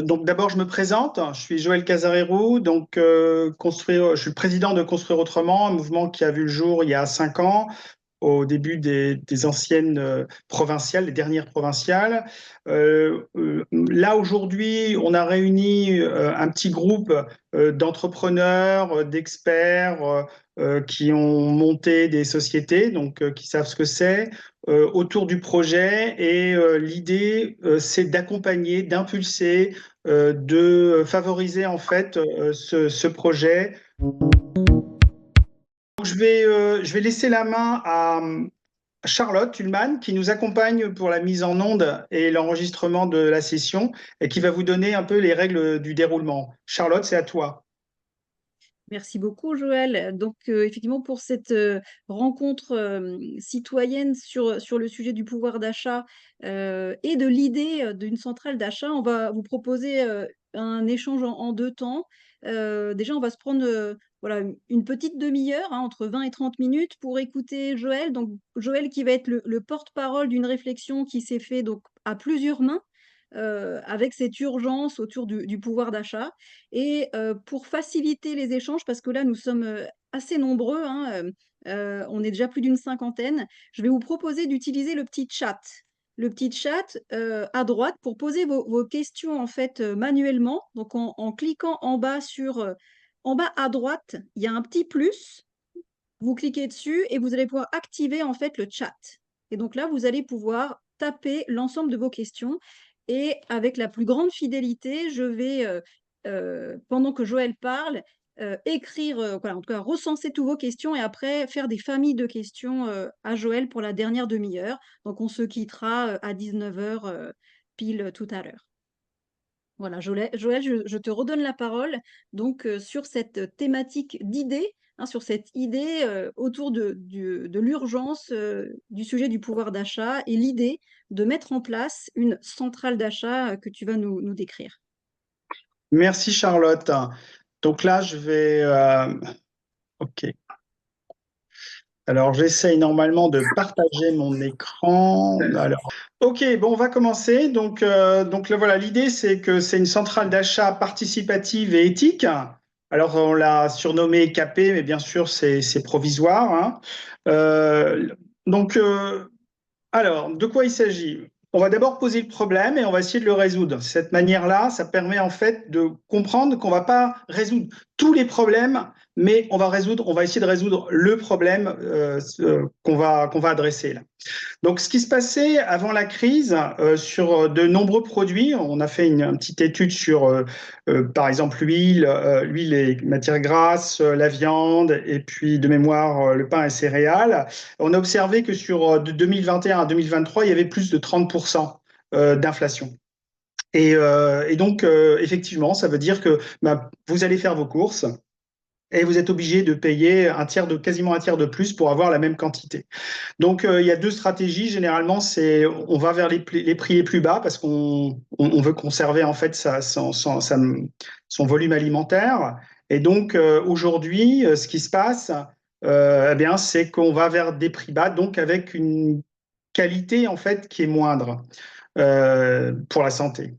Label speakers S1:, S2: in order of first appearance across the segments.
S1: Donc d'abord, je me présente. Je suis Joël Casarero. Donc je suis le président de Construire Autrement, un mouvement qui a vu le jour il y a 5 ans, au début des anciennes provinciales, les dernières provinciales. Là aujourd'hui, on a réuni un petit groupe d'entrepreneurs, d'experts qui ont monté des sociétés, donc qui savent ce que c'est. Autour du projet et l'idée c'est d'accompagner, d'impulser, de favoriser en fait ce projet. Donc, je vais laisser la main à Charlotte Ullmann qui nous accompagne pour la mise en onde et l'enregistrement de la session et qui va vous donner un peu les règles du déroulement. Charlotte, c'est à toi.
S2: Merci beaucoup, Joël. Donc, effectivement, pour cette rencontre citoyenne sur le sujet du pouvoir d'achat et de l'idée d'une centrale d'achat, on va vous proposer un échange en deux temps. Déjà, on va se prendre voilà, une petite demi-heure, hein, entre 20 et 30 minutes, pour écouter Joël. Donc, Joël qui va être le porte-parole d'une réflexion qui s'est faite donc, à plusieurs mains avec cette urgence autour du pouvoir d'achat. Et pour faciliter les échanges, parce que là, nous sommes assez nombreux, hein, on est déjà plus d'une cinquantaine, je vais vous proposer d'utiliser le petit chat. Le petit chat à droite pour poser vos questions en fait manuellement. Donc en cliquant en bas en bas à droite, il y a un petit plus. Vous cliquez dessus et vous allez pouvoir activer en fait le chat. Et donc là, vous allez pouvoir taper l'ensemble de vos questions. Et avec la plus grande fidélité, je vais, pendant que Joël parle, écrire, voilà, en tout cas recenser toutes vos questions et après faire des familles de questions à Joël pour la dernière demi-heure. Donc on se quittera à 19 h pile tout à l'heure. Voilà, Joël, je te redonne la parole donc sur cette thématique d'idées, hein, sur cette idée autour de l'urgence du sujet du pouvoir d'achat et l'idée de mettre en place une centrale d'achat que tu vas nous décrire.
S1: Merci Charlotte. Donc là, je vais... OK. Alors, j'essaye normalement de partager mon écran. Alors, OK, bon, on va commencer. Donc là, voilà, l'idée, c'est que c'est une centrale d'achat participative et éthique. Alors, on l'a surnommée CAP, mais bien sûr, c'est provisoire, hein. Euh, donc, alors, de quoi il s'agit? On va d'abord poser le problème et on va essayer de le résoudre. De cette manière-là, ça permet en fait de comprendre qu'on ne va pas résoudre tous les problèmes, mais on va essayer de résoudre le problème qu'on va adresser là. Donc, ce qui se passait avant la crise sur de nombreux produits, on a fait une petite étude sur, par exemple, l'huile et matières grasses, la viande, et puis de mémoire, le pain et céréales. On a observé que de 2021 à 2023, il y avait plus de 30% d'inflation. Et donc, effectivement, ça veut dire que bah, vous allez faire vos courses et vous êtes obligé de payer quasiment un tiers de plus pour avoir la même quantité. Donc, il y a deux stratégies. Généralement, c'est on va vers les prix les plus bas parce qu'on veut conserver en fait son volume alimentaire. Et donc, aujourd'hui, ce qui se passe, eh bien, c'est qu'on va vers des prix bas, donc avec une qualité en fait qui est moindre pour la santé.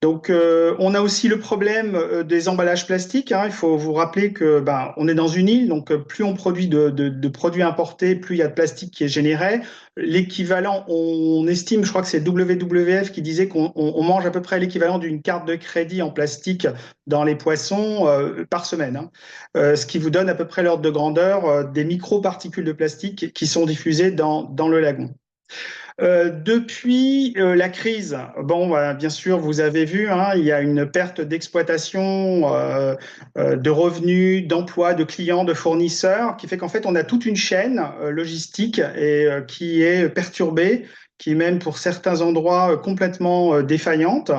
S1: Donc, on a aussi le problème des emballages plastiques, hein. Il faut vous rappeler que ben, on est dans une île, donc plus on produit de produits importés, plus il y a de plastique qui est généré. L'équivalent, on estime, je crois que c'est WWF qui disait qu'on mange à peu près l'équivalent d'une carte de crédit en plastique dans les poissons par semaine, hein. Ce qui vous donne à peu près l'ordre de grandeur des microparticules de plastique qui sont diffusées dans le lagon. Depuis la crise, bon, bah, bien sûr, vous avez vu, hein, il y a une perte d'exploitation, de revenus, d'emplois, de clients, de fournisseurs, qui fait qu'en fait, on a toute une chaîne logistique et qui est perturbée, qui est même pour certains endroits complètement défaillante.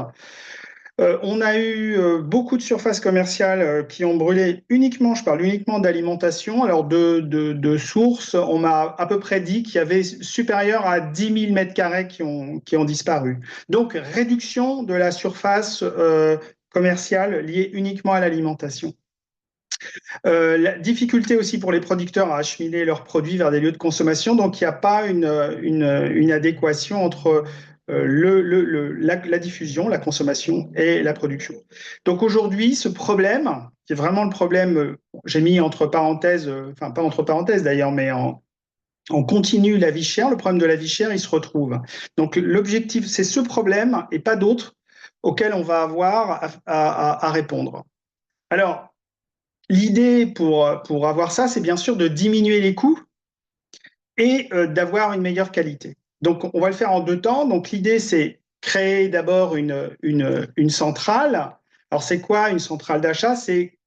S1: On a eu beaucoup de surfaces commerciales qui ont brûlé uniquement, je parle uniquement d'alimentation. Alors, de sources, on m'a à peu près dit qu'il y avait supérieur à 10 000 mètres carrés qui ont disparu. Donc, réduction de la surface commerciale liée uniquement à l'alimentation. La difficulté aussi pour les producteurs à acheminer leurs produits vers des lieux de consommation. Donc, il n'y a pas une adéquation entre la diffusion, la consommation et la production. Donc aujourd'hui, ce problème, qui est vraiment le problème, j'ai mis entre parenthèses, enfin pas entre parenthèses d'ailleurs, mais en continu la vie chère, le problème de la vie chère, il se retrouve. Donc l'objectif, c'est ce problème et pas d'autres auxquels on va avoir à répondre. Alors, l'idée pour avoir ça, c'est bien sûr de diminuer les coûts et d'avoir une meilleure qualité. Donc, on va le faire en deux temps. Donc, l'idée, c'est créer d'abord une centrale. Alors, c'est quoi une centrale d'achat? C'est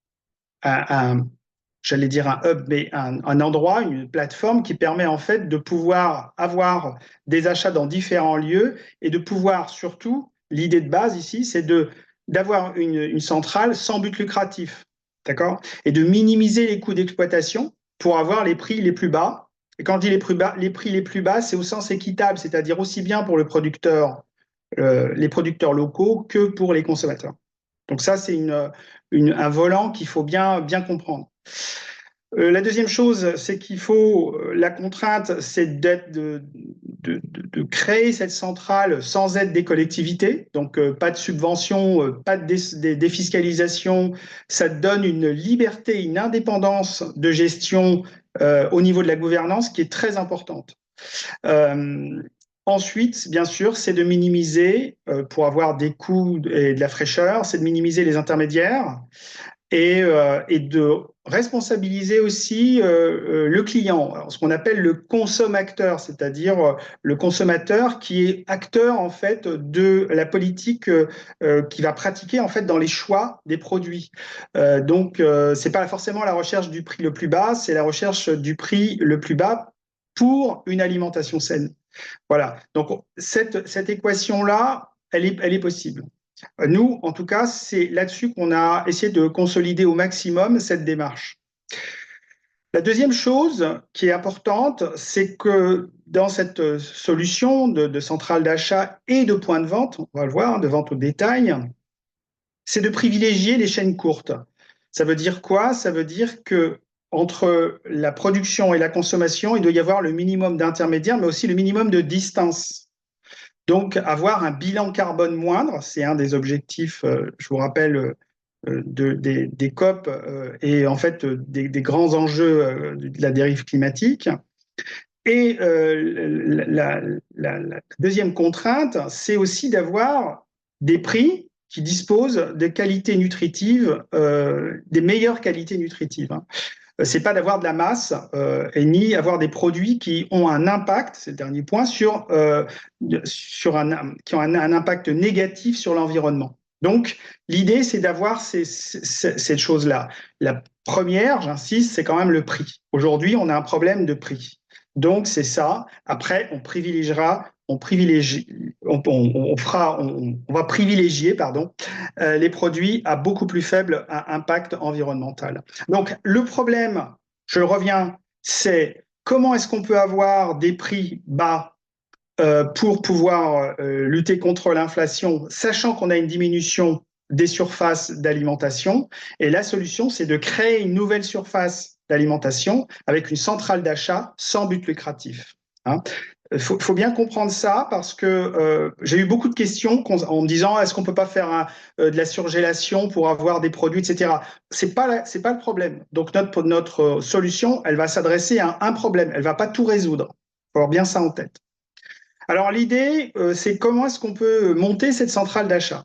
S1: j'allais dire un hub, mais un endroit, une plateforme qui permet en fait de pouvoir avoir des achats dans différents lieux et de pouvoir surtout, l'idée de base ici, c'est d'avoir une centrale sans but lucratif, d'accord? Et de minimiser les coûts d'exploitation pour avoir les prix les plus bas. Et quand je dis les prix les plus bas, c'est au sens équitable, c'est-à-dire aussi bien pour le producteur, les producteurs locaux que pour les consommateurs. Donc ça, c'est un volant qu'il faut bien comprendre. La deuxième chose, c'est qu'il faut, la contrainte, c'est de créer cette centrale sans aide des collectivités, donc pas de subvention, pas de défiscalisation, ça donne une liberté, une indépendance de gestion au niveau de la gouvernance qui est très importante. Euh, Ensuite, bien sûr, c'est de minimiser, pour avoir des coûts et de la fraîcheur, c'est de minimiser les intermédiaires et de responsabiliser aussi le client, alors, ce qu'on appelle le consommateur, c'est-à-dire le consommateur qui est acteur en fait de la politique qui va pratiquer en fait dans les choix des produits. Donc, c'est pas forcément la recherche du prix le plus bas, c'est la recherche du prix le plus bas pour une alimentation saine. Voilà. Donc, cette équation-là, elle est possible. Nous, en tout cas, c'est là-dessus qu'on a essayé de consolider au maximum cette démarche. La deuxième chose qui est importante, c'est que dans cette solution de centrale d'achat et de point de vente, on va le voir, de vente au détail, c'est de privilégier les chaînes courtes. Ça veut dire quoi? Ça veut dire que entre la production et la consommation, il doit y avoir le minimum d'intermédiaires, mais aussi le minimum de distance. Donc, avoir un bilan carbone moindre, c'est un des objectifs, je vous rappelle, des COP et en fait des grands enjeux de la dérive climatique. Et la deuxième contrainte, c'est aussi d'avoir des prix qui disposent de qualités nutritives, des meilleures qualités nutritives. Hein. C'est pas d'avoir de la masse et ni avoir des produits qui ont un impact, c'est le dernier point, qui ont un impact négatif sur l'environnement. Donc, l'idée, c'est d'avoir cette chose-là. La première, j'insiste, c'est quand même le prix. Aujourd'hui, on a un problème de prix. Donc, c'est ça. Après, on va privilégier, pardon, les produits à beaucoup plus faible impact environnemental. Donc, le problème, je reviens, c'est comment est-ce qu'on peut avoir des prix bas pour pouvoir lutter contre l'inflation, sachant qu'on a une diminution des surfaces d'alimentation. Et la solution, c'est de créer une nouvelle surface d'alimentation avec une centrale d'achat sans but lucratif. Hein. Faut bien comprendre ça parce que j'ai eu beaucoup de questions en me disant est-ce qu'on peut pas faire de la surgélation pour avoir des produits, etc. C'est pas le problème. Donc notre solution, elle va s'adresser à un problème. Elle va pas tout résoudre. Faut avoir bien ça en tête. Alors l'idée, c'est comment est-ce qu'on peut monter cette centrale d'achat.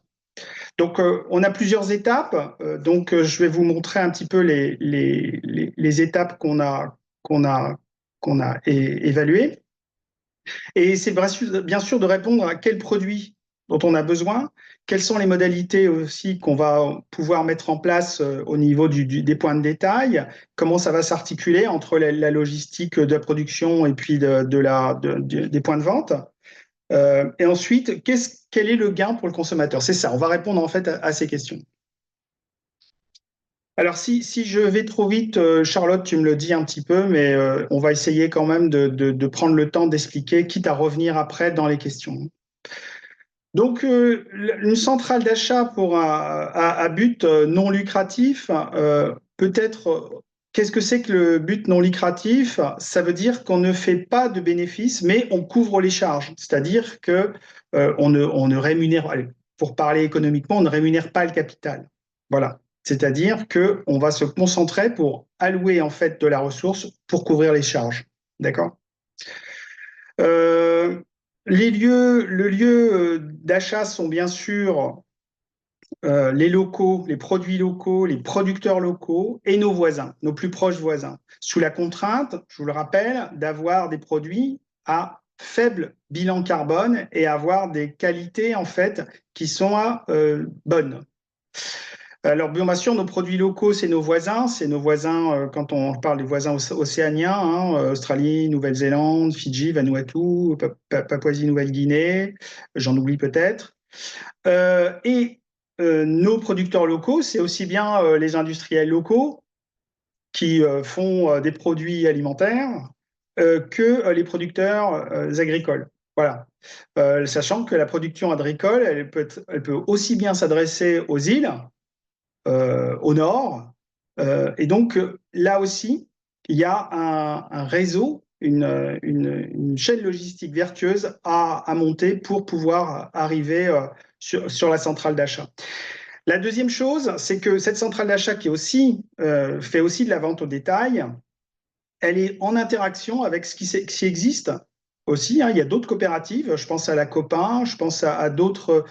S1: Donc on a plusieurs étapes. Donc je vais vous montrer un petit peu les étapes qu'on a évaluées. Et c'est bien sûr de répondre à quel produit dont on a besoin, quelles sont les modalités aussi qu'on va pouvoir mettre en place au niveau des points de détail, comment ça va s'articuler entre la logistique de la production et puis des points de vente. Et ensuite, quel est le gain pour le consommateur? C'est ça, on va répondre en fait à ces questions. Alors, si je vais trop vite, Charlotte, tu me le dis un petit peu, mais on va essayer quand même de prendre le temps d'expliquer, quitte à revenir après dans les questions. Donc, une centrale d'achat pour à but non lucratif peut être qu'est-ce que c'est que le but non lucratif? Ça veut dire qu'on ne fait pas de bénéfices, mais on couvre les charges. C'est-à-dire que on ne rémunère, allez, pour parler économiquement, on ne rémunère pas le capital. Voilà. C'est-à-dire que on va se concentrer pour allouer en fait de la ressource pour couvrir les charges. D'accord? Euh, le lieu d'achat sont bien sûr les locaux, les produits locaux, les producteurs locaux et nos voisins, nos plus proches voisins, sous la contrainte, je vous le rappelle, d'avoir des produits à faible bilan carbone et avoir des qualités en fait qui sont bonnes. Alors, bien sûr, nos produits locaux, c'est nos voisins. C'est nos voisins, quand on parle des voisins océaniens, hein, Australie, Nouvelle-Zélande, Fidji, Vanuatu, Papouasie-Nouvelle-Guinée, j'en oublie peut-être. Et nos producteurs locaux, c'est aussi bien les industriels locaux qui font des produits alimentaires que les producteurs agricoles. Voilà. Sachant que la production agricole, elle peut aussi bien s'adresser aux îles, au nord. Et donc, là aussi, il y a un réseau, une chaîne logistique vertueuse à monter pour pouvoir arriver sur la centrale d'achat. La deuxième chose, c'est que cette centrale d'achat qui fait aussi de la vente au détail, elle est en interaction avec ce qui existe aussi, hein. Il y a d'autres coopératives, je pense à la Copin, je pense à d'autres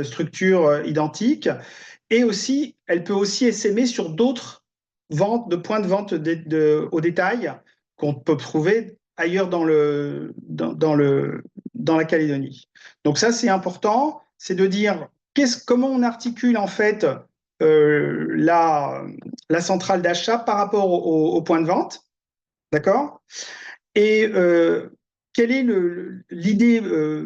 S1: structures identiques. Et aussi, elle peut aussi essaimer sur d'autres ventes, de points de vente au détail qu'on peut trouver ailleurs dans la Calédonie. Donc ça, c'est important, c'est de dire comment on articule en fait la centrale d'achat par rapport au point de vente, d'accord? Et quelle est l'idée,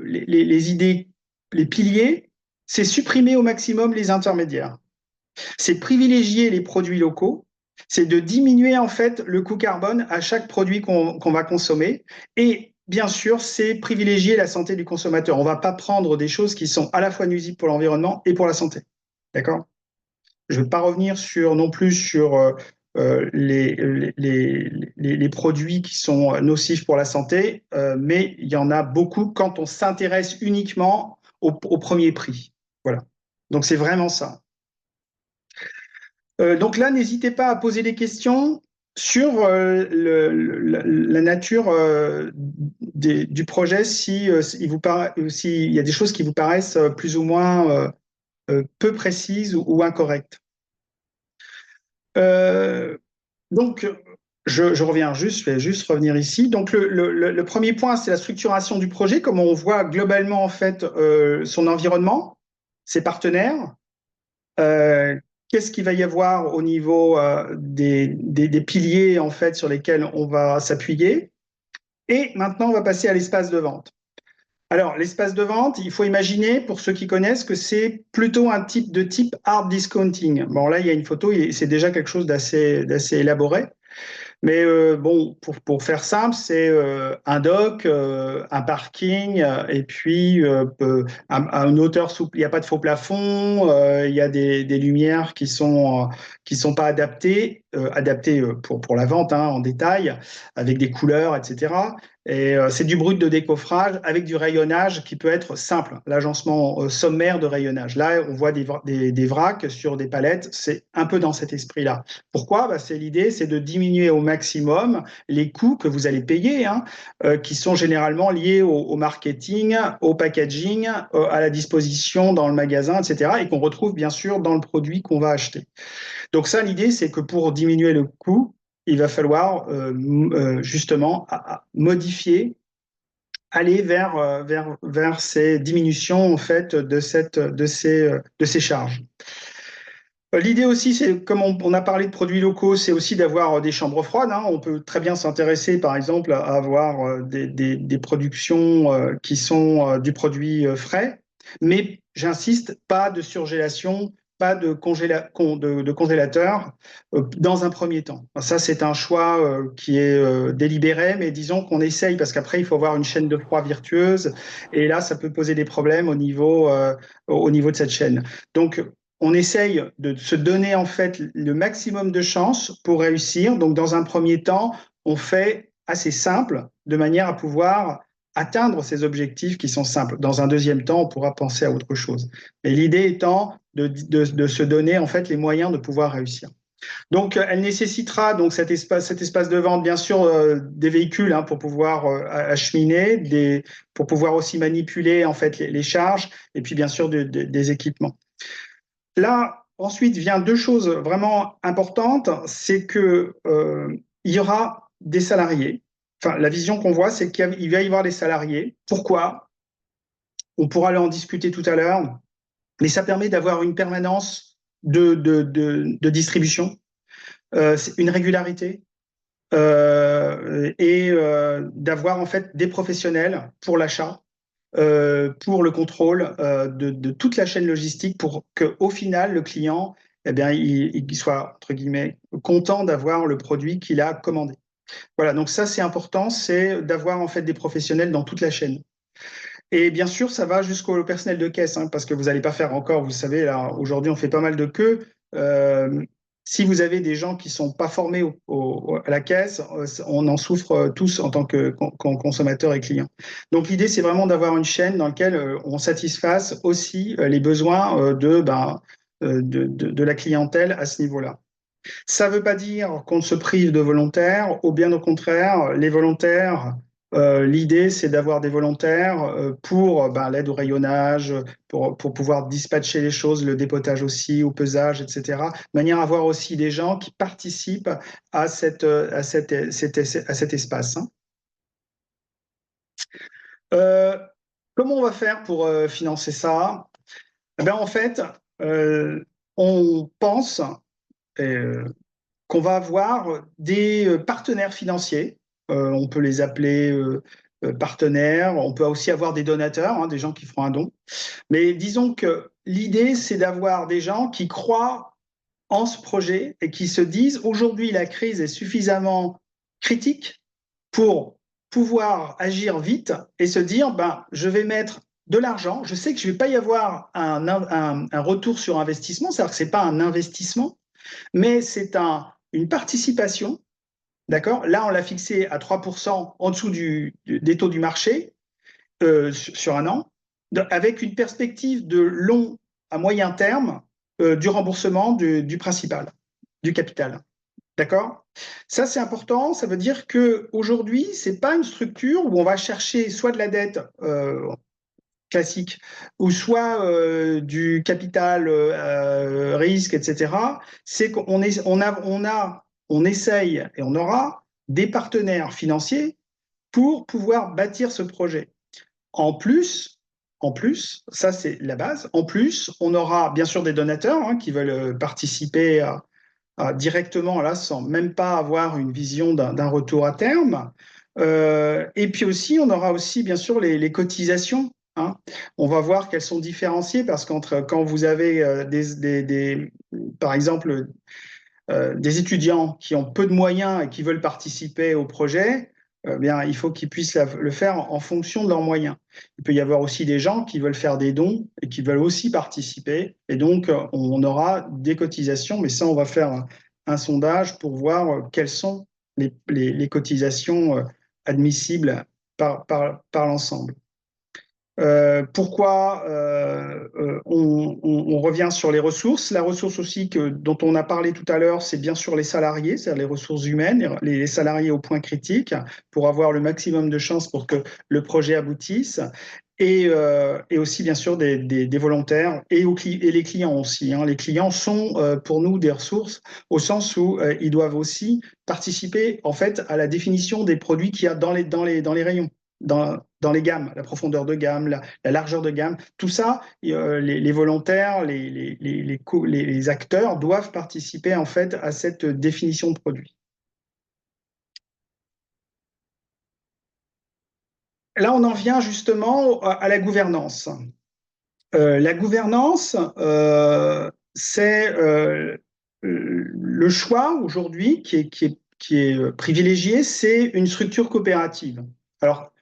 S1: les idées, les piliers? C'est supprimer au maximum les intermédiaires. C'est privilégier les produits locaux. C'est de diminuer en fait le coût carbone à chaque produit qu'on va consommer. Et bien sûr, c'est privilégier la santé du consommateur. On ne va pas prendre des choses qui sont à la fois nuisibles pour l'environnement et pour la santé. D'accord? Je ne vais pas revenir non plus sur les produits qui sont nocifs pour la santé, mais il y en a beaucoup quand on s'intéresse uniquement au premier prix. Voilà. Donc c'est vraiment ça. Donc là, n'hésitez pas à poser des questions sur la nature du projet, s'il y a des choses qui vous paraissent plus ou moins peu précises ou incorrectes. Donc, je reviens juste, je vais juste revenir ici. Donc, le premier point, c'est la structuration du projet, comment on voit globalement en fait son environnement, ses partenaires. Qu'est-ce qu'il va y avoir au niveau des piliers en fait sur lesquels on va s'appuyer. Et maintenant, on va passer à l'espace de vente. Alors, l'espace de vente, il faut imaginer, pour ceux qui connaissent, que c'est plutôt un type hard discounting. Bon, là, il y a une photo, c'est déjà quelque chose d'assez élaboré. Mais bon, pour faire simple, c'est un dock, un parking, et puis à une hauteur souple. Il n'y a pas de faux plafond, il y a des lumières qui sont pas adaptées pour la vente hein, en détail, avec des couleurs, etc. Et c'est du brut de décoffrage avec du rayonnage qui peut être simple, l'agencement sommaire de rayonnage. Là, on voit des vracs sur des palettes, c'est un peu dans cet esprit-là. Pourquoi? L'idée, c'est de diminuer au maximum les coûts que vous allez payer, hein, qui sont généralement liés au marketing, au packaging, à la disposition dans le magasin, etc., et qu'on retrouve bien sûr dans le produit qu'on va acheter. Donc ça, l'idée, c'est que pour diminuer le coût, il va falloir justement modifier, aller vers ces diminutions en fait de ces charges. L'idée aussi, c'est comme on a parlé de produits locaux, c'est aussi d'avoir des chambres froides, hein. On peut très bien s'intéresser, par exemple, à avoir des productions qui sont du produit frais, mais j'insiste, pas de surgélation, pas de congélateur dans un premier temps. Ça, c'est un choix qui est délibéré, mais disons qu'on essaye parce qu'après, il faut avoir une chaîne de froid virtueuse, et là, ça peut poser des problèmes au niveau de cette chaîne. Donc, on essaye de se donner en fait le maximum de chances pour réussir. Donc, dans un premier temps, on fait assez simple de manière à pouvoir atteindre ces objectifs qui sont simples. Dans un deuxième temps, on pourra penser à autre chose. Mais l'idée étant de se donner en fait les moyens de pouvoir réussir. Donc, elle nécessitera donc cet espace de vente, bien sûr, des véhicules hein, pour pouvoir acheminer, pour pouvoir aussi manipuler en fait les charges, et puis bien sûr des équipements. Là, ensuite, vient deux choses vraiment importantes, c'est que il y aura des salariés. Enfin, la vision qu'on voit, c'est qu'il va y avoir des salariés. Pourquoi? On pourra en discuter tout à l'heure, mais ça permet d'avoir une permanence de distribution, une régularité, et d'avoir en fait des professionnels pour l'achat, pour le contrôle de toute la chaîne logistique pour qu'au final, le client, eh bien, il soit, entre guillemets, content d'avoir le produit qu'il a commandé. Voilà, donc ça, c'est important, c'est d'avoir en fait des professionnels dans toute la chaîne. Et bien sûr, ça va jusqu'au personnel de caisse, hein, parce que vous n'allez pas faire encore, vous savez, là, aujourd'hui, on fait pas mal de queues. Si vous avez des gens qui ne sont pas formés à la caisse, on en souffre tous en tant que consommateurs et clients. Donc, l'idée, c'est vraiment d'avoir une chaîne dans laquelle on satisfasse aussi les besoins de la clientèle à ce niveau-là. Ça ne veut pas dire qu'on se prive de volontaires, ou bien au contraire, les volontaires, l'idée c'est d'avoir des volontaires pour l'aide au rayonnage, pour pouvoir dispatcher les choses, le dépotage aussi, au pesage, etc. De manière à avoir aussi des gens qui participent à cet espace. Hein. Euh, Comment on va faire pour financer ça? Eh bien, en fait, on pense, qu'on va avoir des partenaires financiers. On peut les appeler partenaires. On peut aussi avoir des donateurs, hein, des gens qui feront un don. Mais disons que l'idée, c'est d'avoir des gens qui croient en ce projet et qui se disent aujourd'hui, la crise est suffisamment critique pour pouvoir agir vite et se dire je vais mettre de l'argent. Je sais que je ne vais pas y avoir un retour sur investissement, c'est-à-dire que ce n'est pas un investissement, mais c'est une participation, d'accord? Là, on l'a fixé à 3% en dessous des taux du marché sur un an, avec une perspective de long à moyen terme du remboursement du principal, du capital. D'accord? Ça, c'est important. Ça veut dire qu'aujourd'hui, ce n'est pas une structure où on va chercher soit de la dette classique, ou soit du capital risque, etc., c'est on essaye et on aura des partenaires financiers pour pouvoir bâtir ce projet. En plus, ça c'est la base. En plus, on aura bien sûr des donateurs hein, qui veulent participer directement là, sans même pas avoir une vision d'un retour à terme. Et puis aussi, on aura aussi bien sûr les cotisations. Hein. On va voir qu'elles sont différenciées parce qu'entre quand vous avez par exemple des étudiants qui ont peu de moyens et qui veulent participer au projet, bien, il faut qu'ils puissent le faire en fonction de leurs moyens. Il peut y avoir aussi des gens qui veulent faire des dons et qui veulent aussi participer. Et donc, on aura des cotisations, mais ça, on va faire un sondage pour voir quelles sont les cotisations admissibles par l'ensemble. Pourquoi on revient sur les ressources? La ressource aussi dont on a parlé tout à l'heure, c'est bien sûr les salariés, c'est-à-dire les ressources humaines, les salariés au point critique, pour avoir le maximum de chances pour que le projet aboutisse. Et aussi, bien sûr, des volontaires et les clients aussi. Hein. Les clients sont pour nous des ressources au sens où ils doivent aussi participer en fait à la définition des produits qu'il y a dans les rayons. Dans les gammes, la profondeur de gamme, la largeur de gamme, tout ça, les volontaires, les acteurs doivent participer en fait à cette définition de produit. Là, on en vient justement à la gouvernance. La gouvernance, c'est le choix aujourd'hui qui est privilégié, c'est une structure coopérative. Alors,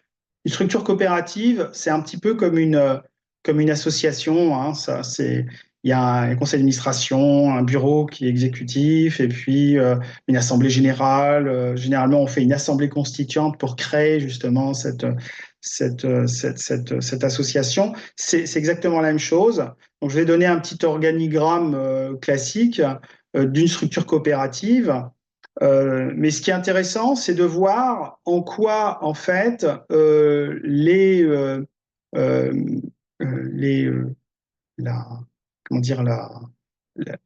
S1: une structure coopérative, c'est un petit peu comme une association. Hein, il y a un conseil d'administration, un bureau qui est exécutif, et puis une assemblée générale. Généralement, on fait une assemblée constituante pour créer justement cette association. C'est exactement la même chose. Donc, je vais donner un petit organigramme classique d'une structure coopérative. Mais ce qui est intéressant, c'est de voir en quoi, en fait, euh, les, la, comment dire,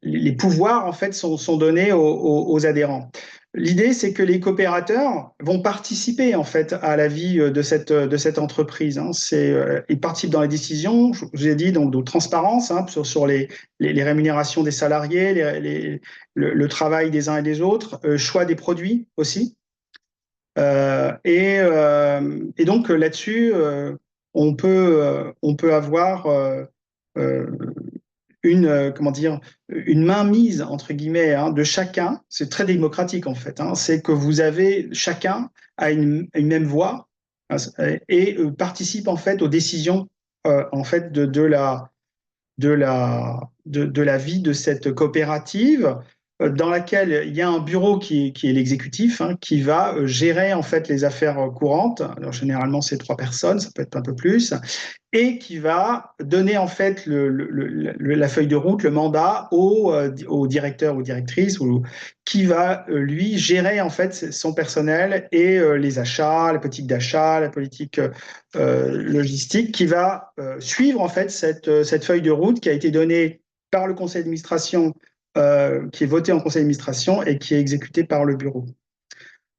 S1: les pouvoirs en fait sont donnés aux adhérents. L'idée, c'est que les coopérateurs vont participer en fait à la vie de cette entreprise. Hein. Ils participent dans les décisions. Je vous ai dit donc de transparence hein, sur les rémunérations des salariés, le travail des uns et des autres, choix des produits aussi. Et donc là-dessus, on peut avoir euh, comment dire, une mainmise, entre guillemets, hein, de chacun. C'est très démocratique, en fait. Hein. C'est que vous avez, chacun a une même voix hein, et participe, en fait, aux décisions, en fait, de la vie de cette coopérative dans laquelle il y a un bureau qui est l'exécutif, hein, qui va gérer en fait les affaires courantes. Alors, généralement, c'est 3 personnes, ça peut être un peu plus, et qui va donner en fait la feuille de route, le mandat au directeur ou directrice, ou qui va lui gérer en fait son personnel et les achats, la politique d'achat, la politique logistique, qui va suivre en fait cette feuille de route qui a été donnée par le conseil d'administration, qui est votée en conseil d'administration et qui est exécutée par le bureau.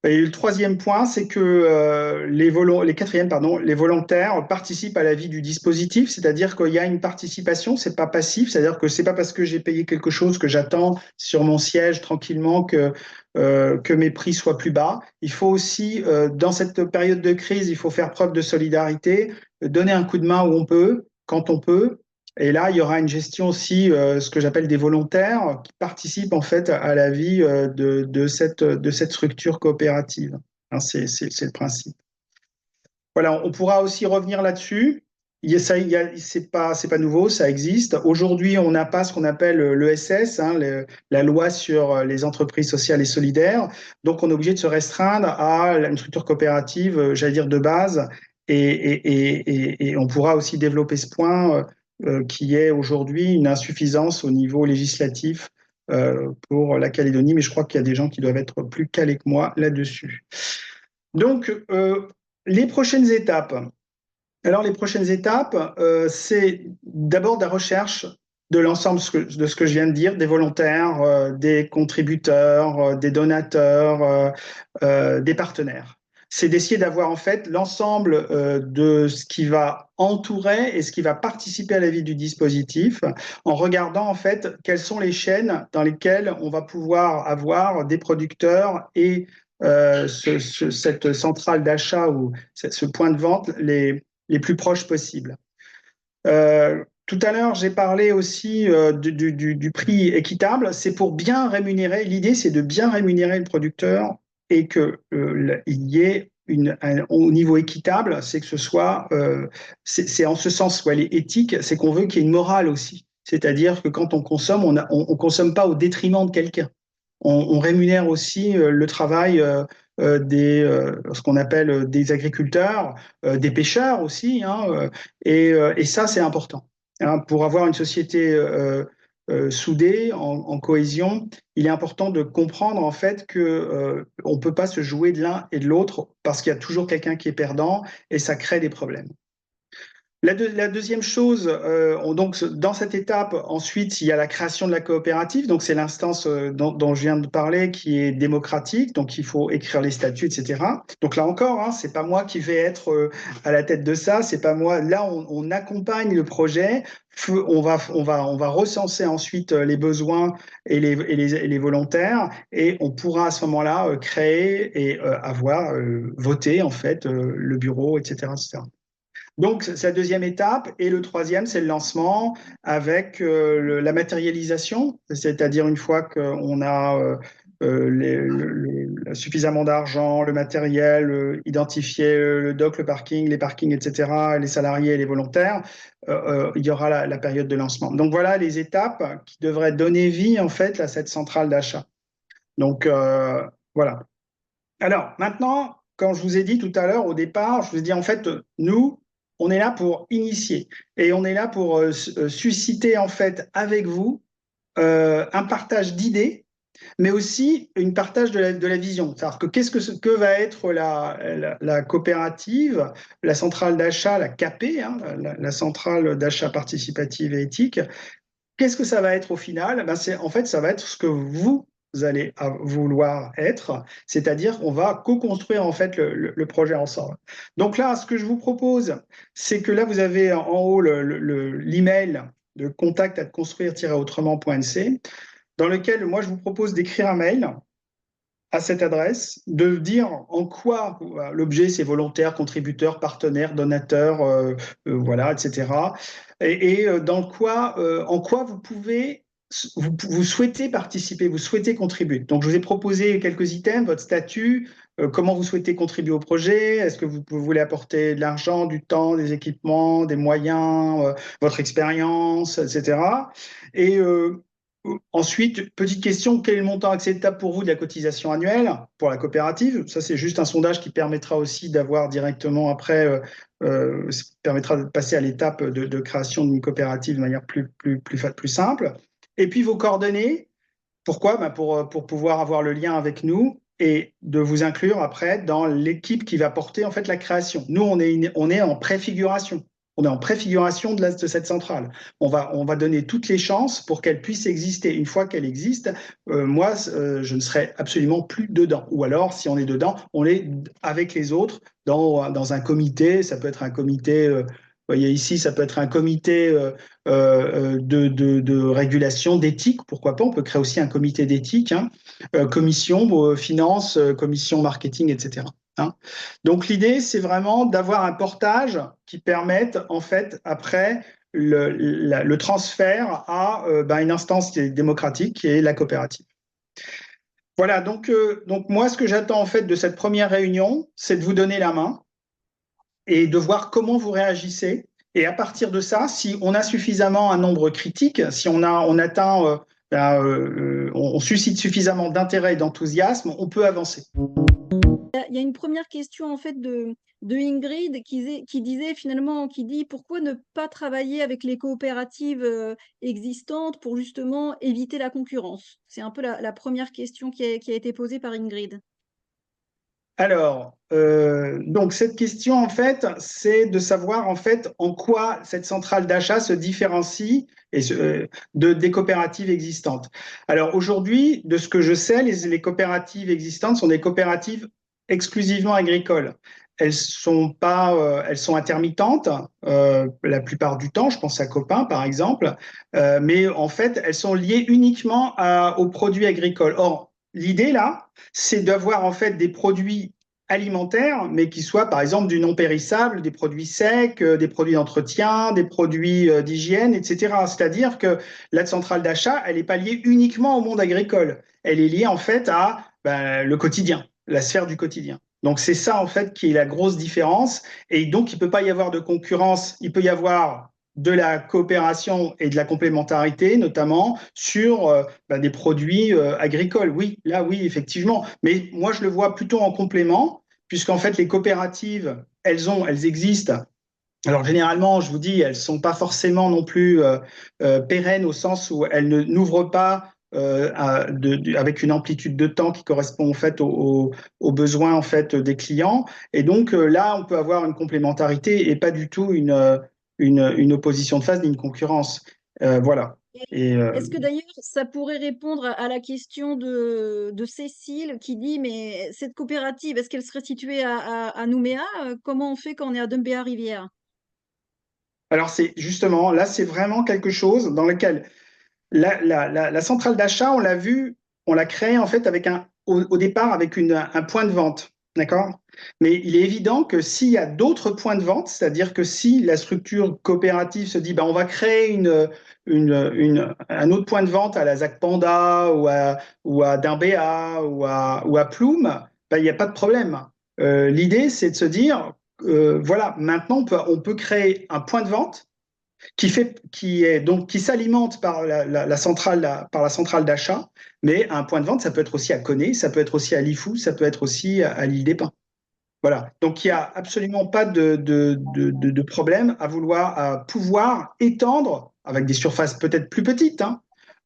S1: Et le troisième point, c'est que les quatrièmes, pardon, les volontaires participent à la vie du dispositif, c'est-à-dire qu'il y a une participation, c'est pas passif, c'est-à-dire que c'est pas parce que j'ai payé quelque chose que j'attends sur mon siège tranquillement que mes prix soient plus bas. Il faut aussi, dans cette période de crise, il faut faire preuve de solidarité, donner un coup de main où on peut, quand on peut. Et là, il y aura une gestion aussi, ce que j'appelle des volontaires, qui participent en fait à la vie de cette structure coopérative. Hein, c'est le principe. Voilà, on pourra aussi revenir là-dessus. C'est pas nouveau, ça existe. Aujourd'hui, on n'a pas ce qu'on appelle l'ESS, hein, la loi sur les entreprises sociales et solidaires. Donc, on est obligé de se restreindre à une structure coopérative, j'allais dire de base. Et on pourra aussi développer ce point qui est aujourd'hui une insuffisance au niveau législatif pour la Calédonie. Mais je crois qu'il y a des gens qui doivent être plus calés que moi là-dessus. Donc, les prochaines étapes. Alors, les prochaines étapes, c'est d'abord de la recherche de l'ensemble de ce que je viens de dire, des volontaires, des contributeurs, des donateurs, des partenaires. C'est d'essayer d'avoir en fait l'ensemble de ce qui va entourer et ce qui va participer à la vie du dispositif en regardant en fait quelles sont les chaînes dans lesquelles on va pouvoir avoir des producteurs et cette centrale d'achat ou ce point de vente les plus proches possibles. Tout à l'heure, j'ai parlé aussi du prix équitable. C'est pour bien rémunérer. L'idée, c'est de bien rémunérer le producteur et qu'il y ait au niveau équitable, c'est que ce soit, c'est en ce sens où elle est éthique, c'est qu'on veut qu'il y ait une morale aussi. C'est-à-dire que quand on consomme, on consomme pas au détriment de quelqu'un. On rémunère aussi le travail ce qu'on appelle des agriculteurs, des pêcheurs aussi, hein, et ça, c'est important. Hein, pour avoir une société soudée, en cohésion, il est important de comprendre en fait que on peut pas se jouer de l'un et de l'autre parce qu'il y a toujours quelqu'un qui est perdant et ça crée des problèmes. La deuxième chose, donc dans cette étape, ensuite, il y a la création de la coopérative. Donc, c'est l'instance dont je viens de parler qui est démocratique. Donc, il faut écrire les statuts, etc. Donc, là encore, hein, c'est pas moi qui vais être à la tête de ça. C'est pas moi. Là, on accompagne le projet. On va recenser ensuite les besoins et les volontaires et on pourra à ce moment-là créer et avoir voté en fait le bureau, etc., etc. Donc, c'est la deuxième étape. Et le troisième, c'est le lancement avec la matérialisation, c'est-à-dire une fois qu'on a suffisamment d'argent, le matériel, identifier le dock, le parking, les parkings, etc., les salariés et les volontaires, il y aura la période de lancement. Donc voilà les étapes qui devraient donner vie en fait à cette centrale d'achat. Donc voilà. Alors maintenant, quand je vous ai dit tout à l'heure au départ, je vous ai dit en fait, nous, on est là pour initier et on est là pour susciter en fait avec vous un partage d'idées, mais aussi une partage de la vision. C'est-à-dire que que va être la coopérative, la centrale d'achat, la CAP, hein, la centrale d'achat participative et éthique. Qu'est-ce que ça va être au final? Ben en fait, ça va être ce que vous allez vouloir être, c'est-à-dire qu'on va co-construire en fait le projet ensemble. Donc là, ce que je vous propose, c'est que là, vous avez en haut l'email de contact@construire-autrement.nc dans lequel moi, je vous propose d'écrire un mail à cette adresse, de dire en quoi l'objet, c'est volontaire, contributeur, partenaire, donateur, voilà, etc. Dans quoi, en quoi vous souhaitez participer, vous souhaitez contribuer. Donc, je vous ai proposé quelques items, votre statut, comment vous souhaitez contribuer au projet, est-ce que vous voulez apporter de l'argent, du temps, des équipements, des moyens, votre expérience, etc. Et ensuite, petite question, quel est le montant acceptable pour vous de la cotisation annuelle pour la coopérative? Ça, c'est juste un sondage qui permettra aussi d'avoir directement après, permettra de passer à l'étape de création d'une coopérative de manière plus simple. Et puis vos coordonnées, pourquoi? Ben pour pouvoir avoir le lien avec nous et de vous inclure après dans l'équipe qui va porter en fait la création. Nous, on est en préfiguration. On est en préfiguration de cette centrale. On va donner toutes les chances pour qu'elle puisse exister. Une fois qu'elle existe, moi, je ne serai absolument plus dedans. Ou alors, si on est dedans, on est avec les autres dans un comité. Ça peut être un comité, vous voyez ici, ça peut être un comité de régulation, d'éthique. Pourquoi pas? On peut créer aussi un comité d'éthique, hein, commission finance, commission marketing, etc. Hein. Donc l'idée, c'est vraiment d'avoir un portage qui permette, en fait, après, le transfert à une instance démocratique qui est la coopérative. Voilà, donc moi, ce que j'attends en fait de cette première réunion, c'est de vous donner la main et de voir comment vous réagissez. Et à partir de ça, si on a suffisamment un nombre critique, si on atteint, on suscite suffisamment d'intérêt et d'enthousiasme, on peut avancer.
S2: Il y a une première question en fait de Ingrid qui disait finalement, qui dit pourquoi ne pas travailler avec les coopératives existantes pour justement éviter la concurrence? C'est un peu la première question qui a été posée par Ingrid.
S1: Alors, donc cette question, en fait, c'est de savoir en fait en quoi cette centrale d'achat se différencie des coopératives existantes. Alors aujourd'hui, de ce que je sais, les coopératives existantes sont des coopératives exclusivement agricoles. Elles sont intermittentes la plupart du temps. Je pense à Copain, par exemple, mais en fait, elles sont liées uniquement aux produits agricoles. Or, l'idée là, c'est d'avoir en fait des produits alimentaires, mais qui soient par exemple du non périssable, des produits secs, des produits d'entretien, des produits d'hygiène, etc. C'est-à-dire que la centrale d'achat, elle n'est pas liée uniquement au monde agricole. Elle est liée en fait à le quotidien, la sphère du quotidien. Donc c'est ça en fait qui est la grosse différence. Et donc il ne peut pas y avoir de concurrence, il peut y avoir de la coopération et de la complémentarité, notamment sur des produits agricoles. Oui, là, oui, effectivement. Mais moi, je le vois plutôt en complément, puisqu'en fait, les coopératives, elles existent. Alors, généralement, je vous dis, elles ne sont pas forcément non plus pérennes au sens où elles n'ouvrent pas avec une amplitude de temps qui correspond en fait aux besoins en fait des clients. Et donc là, on peut avoir une complémentarité et pas du tout une opposition de phase ni une concurrence. Voilà. Et,
S2: Est-ce que d'ailleurs ça pourrait répondre à la question de Cécile qui dit mais cette coopérative, est-ce qu'elle serait située à Nouméa? Comment on fait quand on est à Dumbéa-Rivière?
S1: alors, c'est justement, là, c'est vraiment quelque chose dans lequel la centrale d'achat, on l'a vu, on l'a créée en fait avec au départ avec un point de vente. D'accord? Mais il est évident que s'il y a d'autres points de vente, c'est-à-dire que si la structure coopérative se dit, ben, on va créer un autre point de vente à la Zac Panda ou à Dimbéa ou à Plume, ben, il n'y a pas de problème. L'idée, c'est de se dire, voilà, maintenant on peut créer un point de vente qui s'alimente par par la centrale d'achat, mais un point de vente, ça peut être aussi à Koné, ça peut être aussi à Lifou, ça peut être aussi à l'île des Pins. Voilà. Donc, il n'y a absolument pas de problème à vouloir, à pouvoir étendre avec des surfaces peut-être plus petites, hein.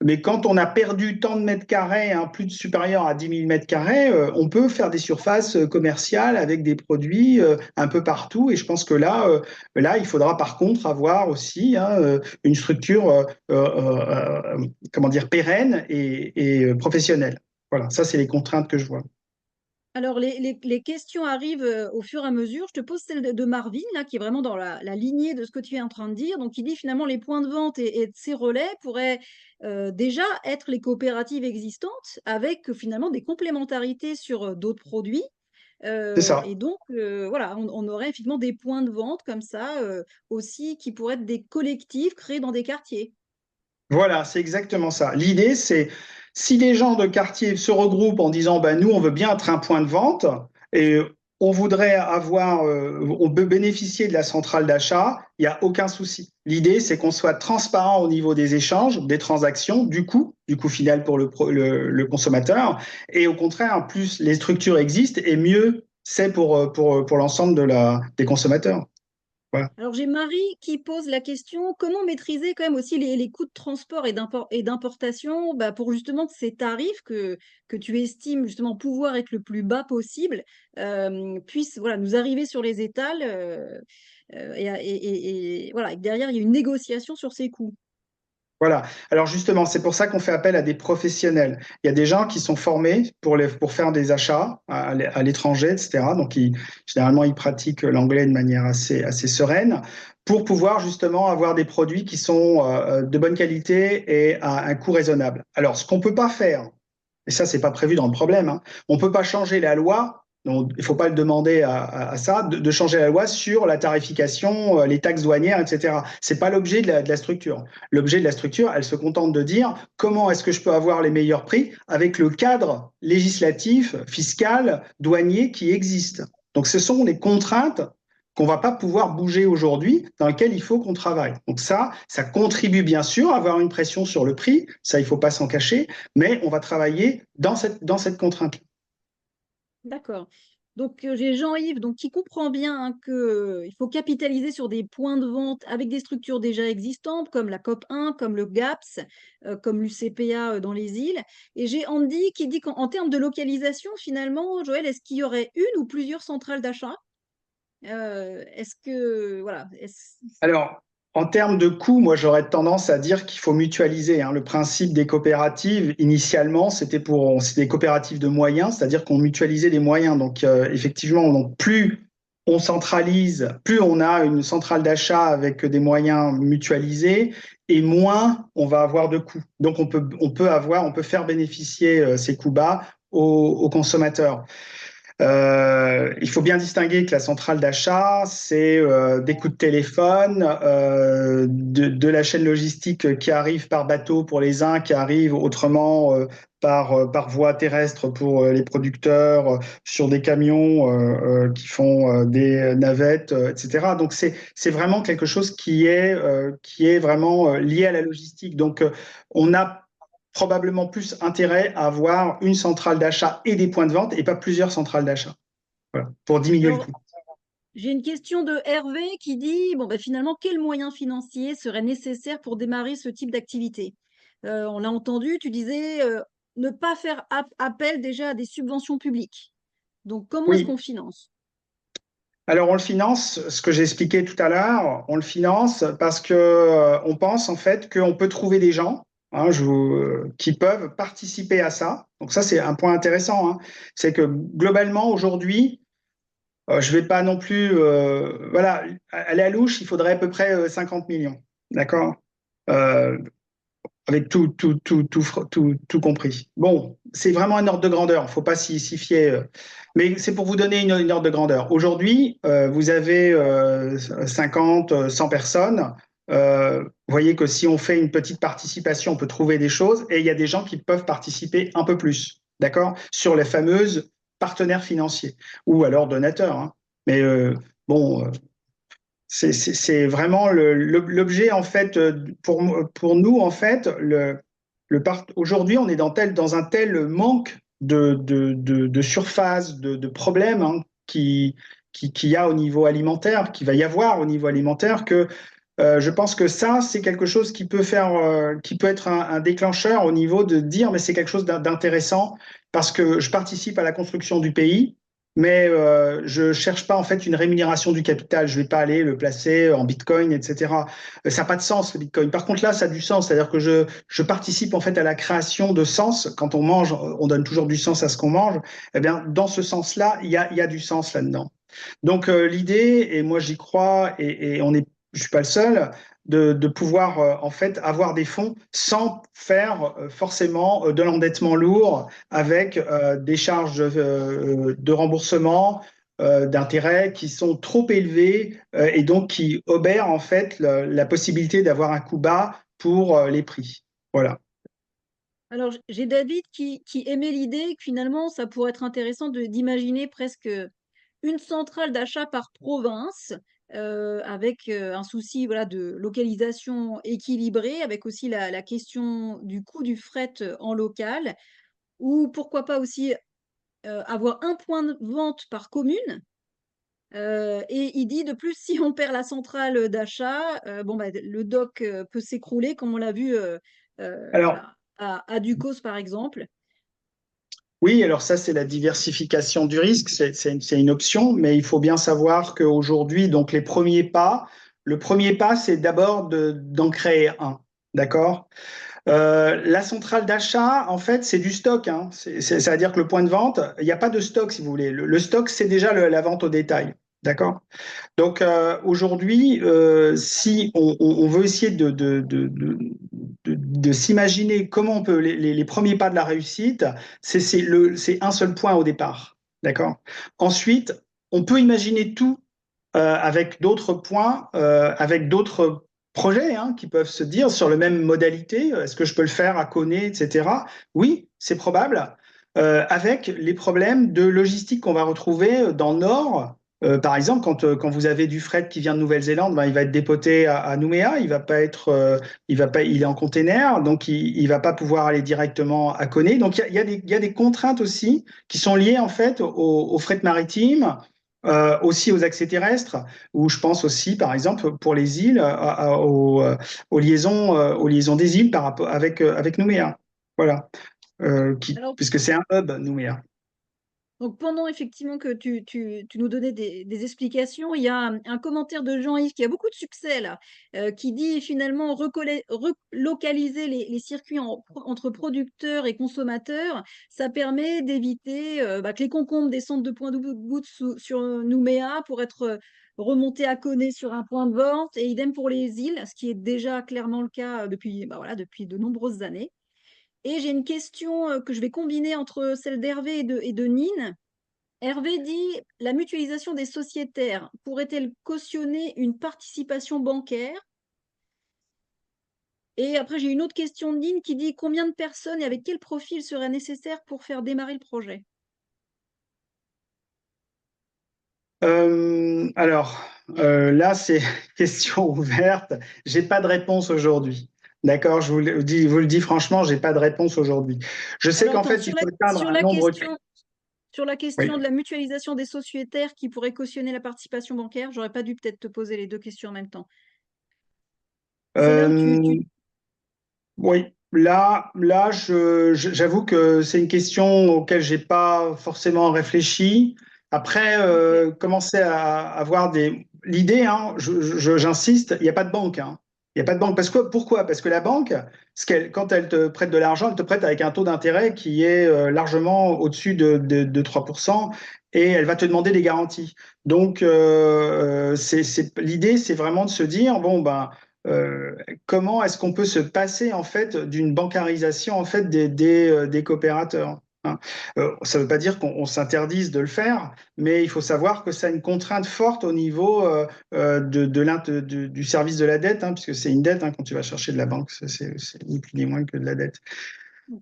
S1: Mais quand on a perdu tant de mètres carrés, hein, plus de supérieur à 10 000 mètres carrés, on peut faire des surfaces commerciales avec des produits un peu partout. Et je pense que là, il faudra par contre avoir aussi, hein, une structure, comment dire, pérenne et professionnelle. Voilà, ça, c'est les contraintes que je vois.
S2: Alors, les questions arrivent au fur et à mesure. Je te pose celle de Marvin, là, qui est vraiment dans la lignée de ce que tu es en train de dire. Donc, il dit finalement les points de vente et ces relais pourraient déjà être les coopératives existantes avec finalement des complémentarités sur d'autres produits.
S1: C'est ça.
S2: Et donc, voilà, on aurait effectivement des points de vente comme ça aussi qui pourraient être des collectifs créés dans des quartiers.
S1: Voilà, c'est exactement ça. L'idée, c'est si les gens de quartier se regroupent en disant, ben, nous, on veut bien être un point de vente et on voudrait avoir, on peut bénéficier de la centrale d'achat, il n'y a aucun souci. L'idée, c'est qu'on soit transparent au niveau des échanges, des transactions, du coût final pour le consommateur. Et au contraire, plus les structures existent et mieux c'est pour l'ensemble des consommateurs. Voilà.
S2: Alors j'ai Marie qui pose la question, comment maîtriser quand même aussi les coûts de transport et d'importation bah, pour justement que ces tarifs que tu estimes justement pouvoir être le plus bas possible puissent voilà, nous arriver sur les étals et voilà, et que derrière il y a une négociation sur ces coûts.
S1: Voilà. Alors justement, c'est pour ça qu'on fait appel à des professionnels. Il y a des gens qui sont formés pour faire des achats à l'étranger, etc. Donc, généralement, ils pratiquent l'anglais de manière assez sereine pour pouvoir justement avoir des produits qui sont de bonne qualité et à un coût raisonnable. Alors, ce qu'on peut pas faire, et ça, c'est pas prévu dans le problème, hein, on peut pas changer la loi. Donc, il faut pas le demander à ça, de changer la loi sur la tarification, les taxes douanières, etc. C'est pas l'objet de la structure. L'objet de la structure, elle se contente de dire comment est-ce que je peux avoir les meilleurs prix avec le cadre législatif, fiscal, douanier qui existe. Donc, ce sont les contraintes qu'on va pas pouvoir bouger aujourd'hui, dans lesquelles il faut qu'on travaille. Donc ça contribue bien sûr à avoir une pression sur le prix, ça, il faut pas s'en cacher, mais on va travailler dans cette contrainte.
S2: D'accord. Donc j'ai Jean-Yves donc, qui comprend bien hein, qu'il faut capitaliser sur des points de vente avec des structures déjà existantes comme la COP1, comme le GAPS, comme l'UCPA dans les îles. Et j'ai Andy qui dit qu'en termes de localisation, finalement, Joël, est-ce qu'il y aurait une ou plusieurs centrales d'achat? Est-ce que voilà,
S1: Alors, en termes de coûts, moi, j'aurais tendance à dire qu'il faut mutualiser, hein. Le principe des coopératives, initialement, c'était des coopératives de moyens, c'est-à-dire qu'on mutualisait les moyens. Donc, effectivement, donc, plus on centralise, plus on a une centrale d'achat avec des moyens mutualisés et moins on va avoir de coûts. Donc, on peut faire bénéficier ces coûts bas aux consommateurs. Il faut bien distinguer que la centrale d'achat, c'est des coups de téléphone, de la chaîne logistique qui arrive par bateau pour les uns, qui arrive autrement par voie terrestre pour les producteurs, sur des camions qui font des navettes, etc. Donc c'est vraiment quelque chose qui est vraiment lié à la logistique. Donc on a probablement plus intérêt à avoir une centrale d'achat et des points de vente et pas plusieurs centrales d'achat. Voilà, pour diminuer le
S2: alors
S1: coût.
S2: j'ai une question de Hervé qui dit, bon, ben, finalement, quels moyens financiers seraient nécessaires pour démarrer ce type d'activité? On l'a entendu, tu disais ne pas faire appel déjà à des subventions publiques. Donc, comment est-ce qu'on
S1: Oui,
S2: finance?
S1: alors on le finance, ce que j'ai expliqué tout à l'heure, on le finance parce que on pense en fait qu'on peut trouver des gens, hein, qui peuvent participer à ça. Donc ça, c'est un point intéressant, hein. C'est que globalement, aujourd'hui, je vais pas non plus, voilà, aller à louche, il faudrait à peu près 50 millions. D'accord? Euh, avec tout compris. Bon, c'est vraiment un ordre de grandeur, il ne faut pas s'y fier. Mais c'est pour vous donner une ordre de grandeur. Aujourd'hui, vous avez 50, 100 personnes. Vous voyez que si on fait une petite participation, on peut trouver des choses et il y a des gens qui peuvent participer un peu plus, d'accord? Sur les fameuses partenaires financiers ou alors donateurs, hein. Mais bon, c'est vraiment l'objet, en fait, pour nous, en fait, aujourd'hui, on est dans un tel manque de surface, de problèmes, hein, qui y a au niveau alimentaire, qui va y avoir au niveau alimentaire, que je pense que ça, c'est quelque chose qui peut être un déclencheur au niveau de dire, mais c'est quelque chose d'intéressant parce que je participe à la construction du pays, mais je cherche pas en fait une rémunération du capital. Je vais pas aller le placer en Bitcoin, etc. Ça n'a pas de sens le Bitcoin. Par contre là, ça a du sens, c'est-à-dire que je participe en fait à la création de sens. Quand on mange, on donne toujours du sens à ce qu'on mange. Eh bien, dans ce sens-là, il y a du sens là-dedans. Donc l'idée, et moi j'y crois, et je suis pas le seul, de pouvoir en fait avoir des fonds sans faire forcément de l'endettement lourd avec des charges de remboursement, d'intérêts qui sont trop élevées et donc qui obèrent en fait la possibilité d'avoir un coup bas pour les prix. Voilà.
S2: Alors, j'ai David qui émet l'idée que finalement, ça pourrait être intéressant d'imaginer presque une centrale d'achat par province, avec un souci voilà, de localisation équilibrée, avec aussi la question du coût du fret en local, ou pourquoi pas aussi avoir un point de vente par commune. Et il dit de plus, si on perd la centrale d'achat, bon, bah, le dock peut s'écrouler, comme on l'a vu
S1: Alors,
S2: voilà, à Ducos, par exemple.
S1: oui, alors ça, c'est la diversification du risque, c'est une option, mais il faut bien savoir qu'aujourd'hui, donc le premier pas, c'est d'abord d'en créer un, d'accord? La centrale d'achat, en fait, c'est du stock, hein. C'est-à-dire que le point de vente, il n'y a pas de stock, si vous voulez. Le stock, c'est déjà la vente au détail, d'accord? Donc aujourd'hui, si on veut essayer de s'imaginer comment on peut les premiers pas de la réussite, c'est un seul point au départ, d'accord? Ensuite, on peut imaginer tout avec d'autres points, avec d'autres projets hein, qui peuvent se dire sur la même modalité. Est-ce que je peux le faire à Coné, etc. Oui, c'est probable. Avec les problèmes de logistique qu'on va retrouver dans le Nord. Par exemple, quand vous avez du fret qui vient de Nouvelle-Zélande, ben, il va être dépoté à Nouméa, il va pas être, il est en container, donc il va pas pouvoir aller directement à Coné. Donc il y a des contraintes aussi qui sont liées en fait au fret maritime, aussi aux accès terrestres, où je pense aussi, par exemple, pour les îles, aux liaisons des îles par rapport avec Nouméa. Voilà.
S2: Alors,
S1: Puisque c'est un hub, Nouméa.
S2: donc pendant effectivement que tu nous donnais des explications, il y a un commentaire de Jean-Yves qui a beaucoup de succès là, qui dit finalement relocaliser les circuits entre producteurs et consommateurs, ça permet d'éviter bah, que les concombres des centres de points de goutte sur Nouméa pour être remontés à Coné sur un point de vente, et idem pour les îles, ce qui est déjà clairement le cas depuis, bah, voilà, depuis de nombreuses années. Et j'ai une question que je vais combiner entre celle d'Hervé et de Nine. Hervé dit, la mutualisation des sociétaires pourrait-elle cautionner une participation bancaire? Et après, j'ai une autre question de Nine qui dit, combien de personnes et avec quel profil serait nécessaire pour faire démarrer le projet?
S1: Alors, là, c'est question ouverte. J'ai pas de réponse aujourd'hui. D'accord, vous le dis franchement, j'ai pas de réponse aujourd'hui. Je sais
S2: Alors
S1: qu'en
S2: attends,
S1: fait, il faut atteindre un nombre.
S2: sur la
S1: Oui.
S2: question de la mutualisation des sociétaires qui pourrait cautionner la participation bancaire, j'aurais pas dû peut-être te poser les deux questions en même temps. C'est là où
S1: Euh, oui. J'avoue que c'est une question auquel j'ai pas forcément réfléchi. Après,
S2: Ok.
S1: commencer à avoir l'idée, hein, j'insiste, il n'y a pas de banque, hein. Il n'y a pas de banque. Pourquoi? Parce que la banque, quand elle te prête de l'argent, elle te prête avec un taux d'intérêt qui est largement au-dessus de 3% et elle va te demander des garanties. Donc, l'idée, c'est vraiment de se dire, bon, ben, comment est-ce qu'on peut se passer en fait d'une bancarisation en fait des coopérateurs, hein. Ça ne veut pas dire qu'on s'interdise de le faire, mais il faut savoir que ça a une contrainte forte au niveau du service de la dette, hein, puisque c'est une dette, hein, quand tu vas chercher de la banque, c'est ni plus ni moins que de la dette.
S2: Ok.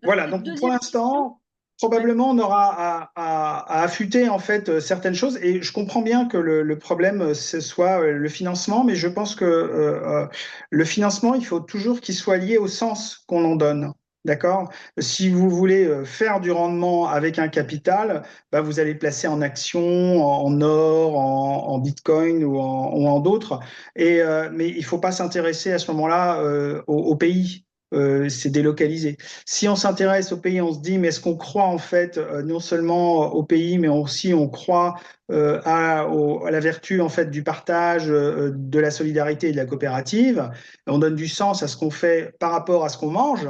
S1: Voilà,
S2: Après,
S1: donc pour
S2: deuxième question.
S1: l'instant,
S2: Ouais.
S1: probablement on aura à affûter en fait certaines choses. Et je comprends bien que le problème ce soit le financement, mais je pense que le financement, il faut toujours qu'il soit lié au sens qu'on en donne. D'accord? Si vous voulez faire du rendement avec un capital, bah, vous allez le placer en actions, en or, en bitcoin ou en d'autres. Mais il ne faut pas s'intéresser à ce moment-là au pays. C'est délocalisé. Si on s'intéresse au pays, on se dit, mais est-ce qu'on croit en fait non seulement au pays, mais aussi on croit à la vertu en fait du partage, de la solidarité et de la coopérative. On donne du sens à ce qu'on fait par rapport à ce qu'on mange.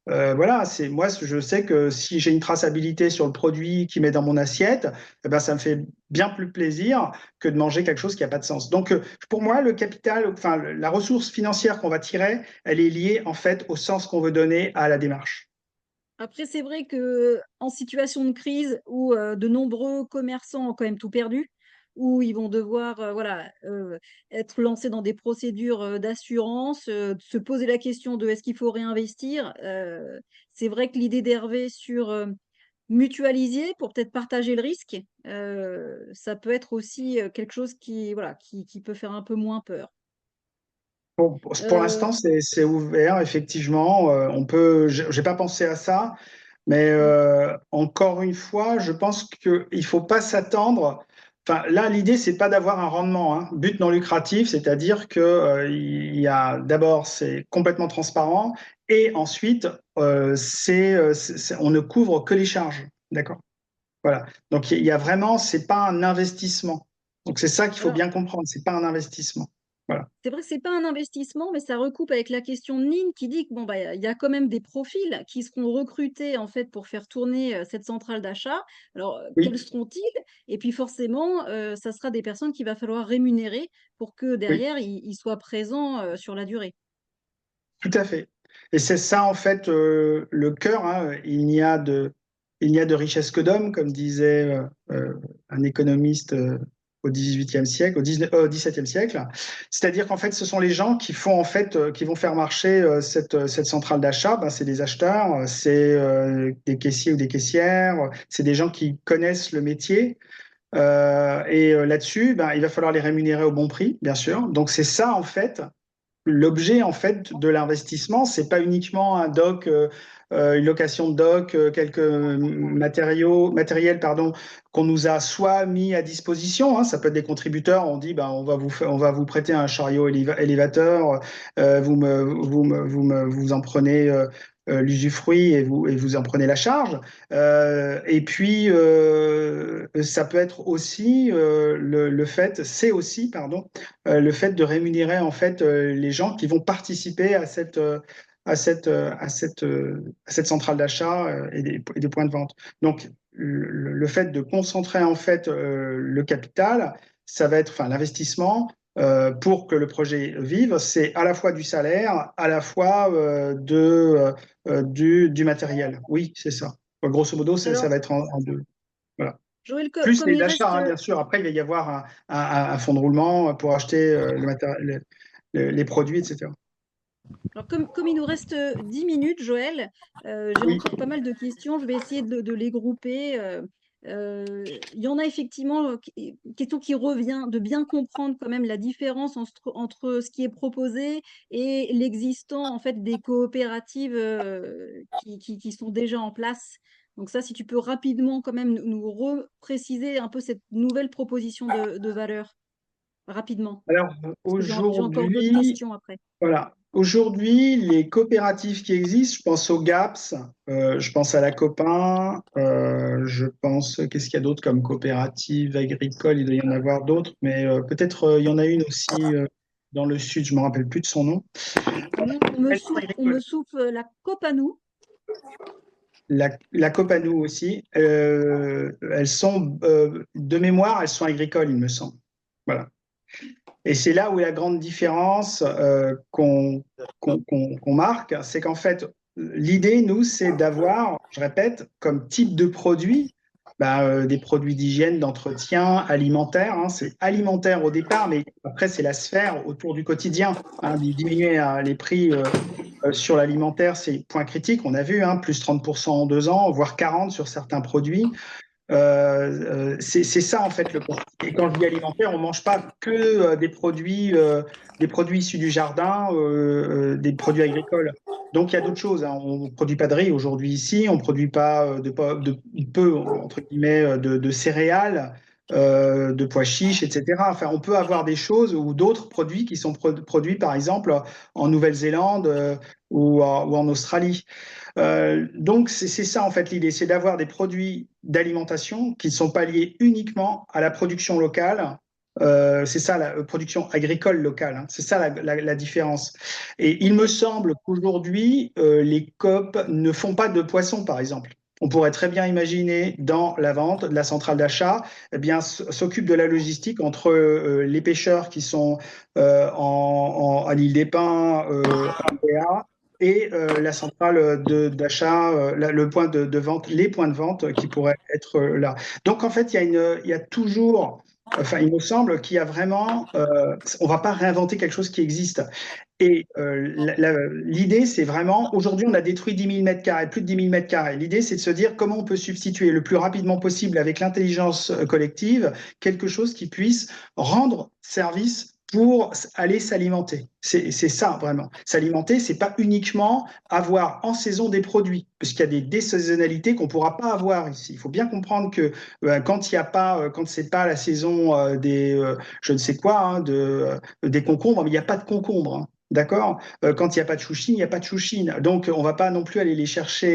S1: Voilà, c'est moi, je sais que si j'ai une traçabilité sur le produit qui met dans mon assiette, eh ben, ça me fait bien plus plaisir que de manger quelque chose qui n'a pas de sens. Donc, pour moi, le capital, enfin, la ressource financière qu'on va tirer, elle est liée en fait au sens qu'on veut donner à la démarche.
S2: Après, c'est vrai que en situation de crise où de nombreux commerçants ont quand même tout perdu, où ils vont devoir voilà, être lancés dans des procédures d'assurance, se poser la question de est-ce qu'il faut réinvestir. C'est vrai que l'idée d'Hervé sur mutualiser pour peut-être partager le risque, ça peut être aussi quelque chose qui, voilà, qui peut faire un peu moins peur.
S1: Pour l'instant, c'est ouvert, effectivement. J'ai pas pensé à ça, mais
S2: Mm.
S1: encore une fois, je pense qu'il ne faut pas s'attendre. Enfin, là, l'idée, c'est pas d'avoir un rendement, hein. But non lucratif, c'est-à-dire que il y a d'abord, c'est complètement transparent, et ensuite, on ne couvre que les charges. D'accord? Voilà. Donc, il y a vraiment, c'est pas un investissement. Donc, c'est ça qu'il faut
S2: Alors,
S1: bien comprendre. C'est pas un investissement. Voilà.
S2: c'est vrai que c'est pas un investissement, mais ça recoupe avec la question de Nine qui dit que bon, bah, il y a quand même des profils qui seront recrutés en fait pour faire tourner cette centrale d'achat. Alors,
S1: Oui,
S2: quels seront-ils? Et puis forcément, ça sera des personnes qu'il va falloir rémunérer pour que
S1: oui.
S2: derrière, ils soient présents sur la durée.
S1: Tout à fait. Et c'est ça, en fait, le cœur, hein. Il n'y a de richesse que d'homme, comme disait un économiste au XVIIIe siècle, au XVIIe siècle. C'est-à-dire qu'en fait, ce sont les gens qui font, en fait, qui vont faire marcher cette centrale d'achat. Ben, c'est des acheteurs, c'est des caissiers ou des caissières, c'est des gens qui connaissent le métier. Là-dessus, ben, il va falloir les rémunérer au bon prix, bien sûr. Donc, c'est ça, en fait, l'objet en fait de l'investissement, c'est pas uniquement un doc, une location de doc, quelques matériels pardon, qu'on nous a soit mis à disposition, hein. Ça peut être des contributeurs. On dit, ben, on va vous prêter un chariot élévateur, vous en prenez l'usufruit et vous en prenez la charge. Et puis, ça peut être aussi le fait, c'est aussi, pardon, le fait de rémunérer en fait les gens qui vont participer à cette centrale d'achat et des points de vente. Donc, le fait de concentrer en fait le capital, ça va être, enfin, l'investissement pour que le projet vive, c'est à la fois du salaire, à la fois du matériel. Oui, c'est ça. Grosso modo, ça
S2: Alors,
S1: va être en deux. Voilà.
S2: Joël,
S1: Plus
S2: comme
S1: les
S2: il
S1: achats,
S2: reste,
S1: hein, bien sûr. Après, il va y avoir un fonds de roulement pour acheter les produits, etc.
S2: alors comme il nous reste 10 minutes, Joël, j'ai
S1: Oui,
S2: encore pas mal de questions. Je vais essayer de les grouper. Il y en a effectivement, question qui revient, de bien comprendre quand même la différence entre ce qui est proposé et l'existant en fait des coopératives qui sont déjà en place. Donc ça, si tu peux rapidement quand même nous repréciser un peu cette nouvelle proposition de valeur, rapidement,
S1: alors
S2: parce que j'ai encore d'autres
S1: aujourd'hui,
S2: questions après.
S1: voilà. Aujourd'hui, les coopératives qui existent, je pense au GAPS, je pense à la Copain, je pense, qu'est-ce qu'il y a d'autre comme coopérative agricole? Il doit y en avoir d'autres, mais peut-être il y en a une aussi dans le sud, je ne me rappelle plus de son nom.
S2: Nous,
S1: Elles sont
S2: on me
S1: agricoles.
S2: souffle la cope à nous.
S1: La Copanou aussi, elles sont, de mémoire, elles sont agricoles, il me semble. Voilà. Et c'est là où est la grande différence qu'on marque, c'est qu'en fait, l'idée, nous, c'est d'avoir, je répète, comme type de produit, des produits d'hygiène, d'entretien, alimentaire. Hein. C'est alimentaire au départ, mais après, c'est la sphère autour du quotidien. Hein, diminuer les prix sur l'alimentaire, c'est point critique. On a vu, hein, plus 30% en 2 ans, voire 40% sur certains produits. C'est ça en fait le constat. Et quand je dis alimentaire, on ne mange pas que des produits issus du jardin, des produits agricoles. Donc il y a d'autres choses. Hein. On ne produit pas de riz aujourd'hui ici, on ne produit pas de peu, entre guillemets, de céréales, de pois chiches, etc. Enfin, on peut avoir des choses ou d'autres produits qui sont produits par exemple en Nouvelle-Zélande ou en Australie. Donc, c'est ça en fait l'idée, c'est d'avoir des produits d'alimentation qui ne sont pas liés uniquement à la production locale. C'est ça la production agricole locale, hein. C'est ça la différence. Et il me semble qu'aujourd'hui, les COP ne font pas de poissons, par exemple. On pourrait très bien imaginer dans la vente de la centrale d'achat, eh bien, s'occupe de la logistique entre les pêcheurs qui sont à l'île des Pins, à Béa, et la centrale d'achat, le point de vente, les points de vente qui pourraient être là. Donc en fait, il y a toujours, enfin il me semble qu'il y a vraiment, on ne va pas réinventer quelque chose qui existe. Et l'idée, c'est vraiment, aujourd'hui, on a détruit 10 000 mètres carrés, plus de 10 000 mètres carrés. L'idée, c'est de se dire comment on peut substituer le plus rapidement possible avec l'intelligence collective quelque chose qui puisse rendre service pour aller s'alimenter. C'est ça, vraiment. S'alimenter, c'est pas uniquement avoir en saison des produits, parce qu'il y a des désaisonnalités qu'on ne pourra pas avoir ici. Il faut bien comprendre que quand il y a pas, quand c'est pas la saison je ne sais quoi, hein, des concombres, mais il n'y a pas de concombres. Hein. D'accord? Quand il n'y a pas de chouchine, il n'y a pas de chouchine. Donc, on ne va pas non plus aller les chercher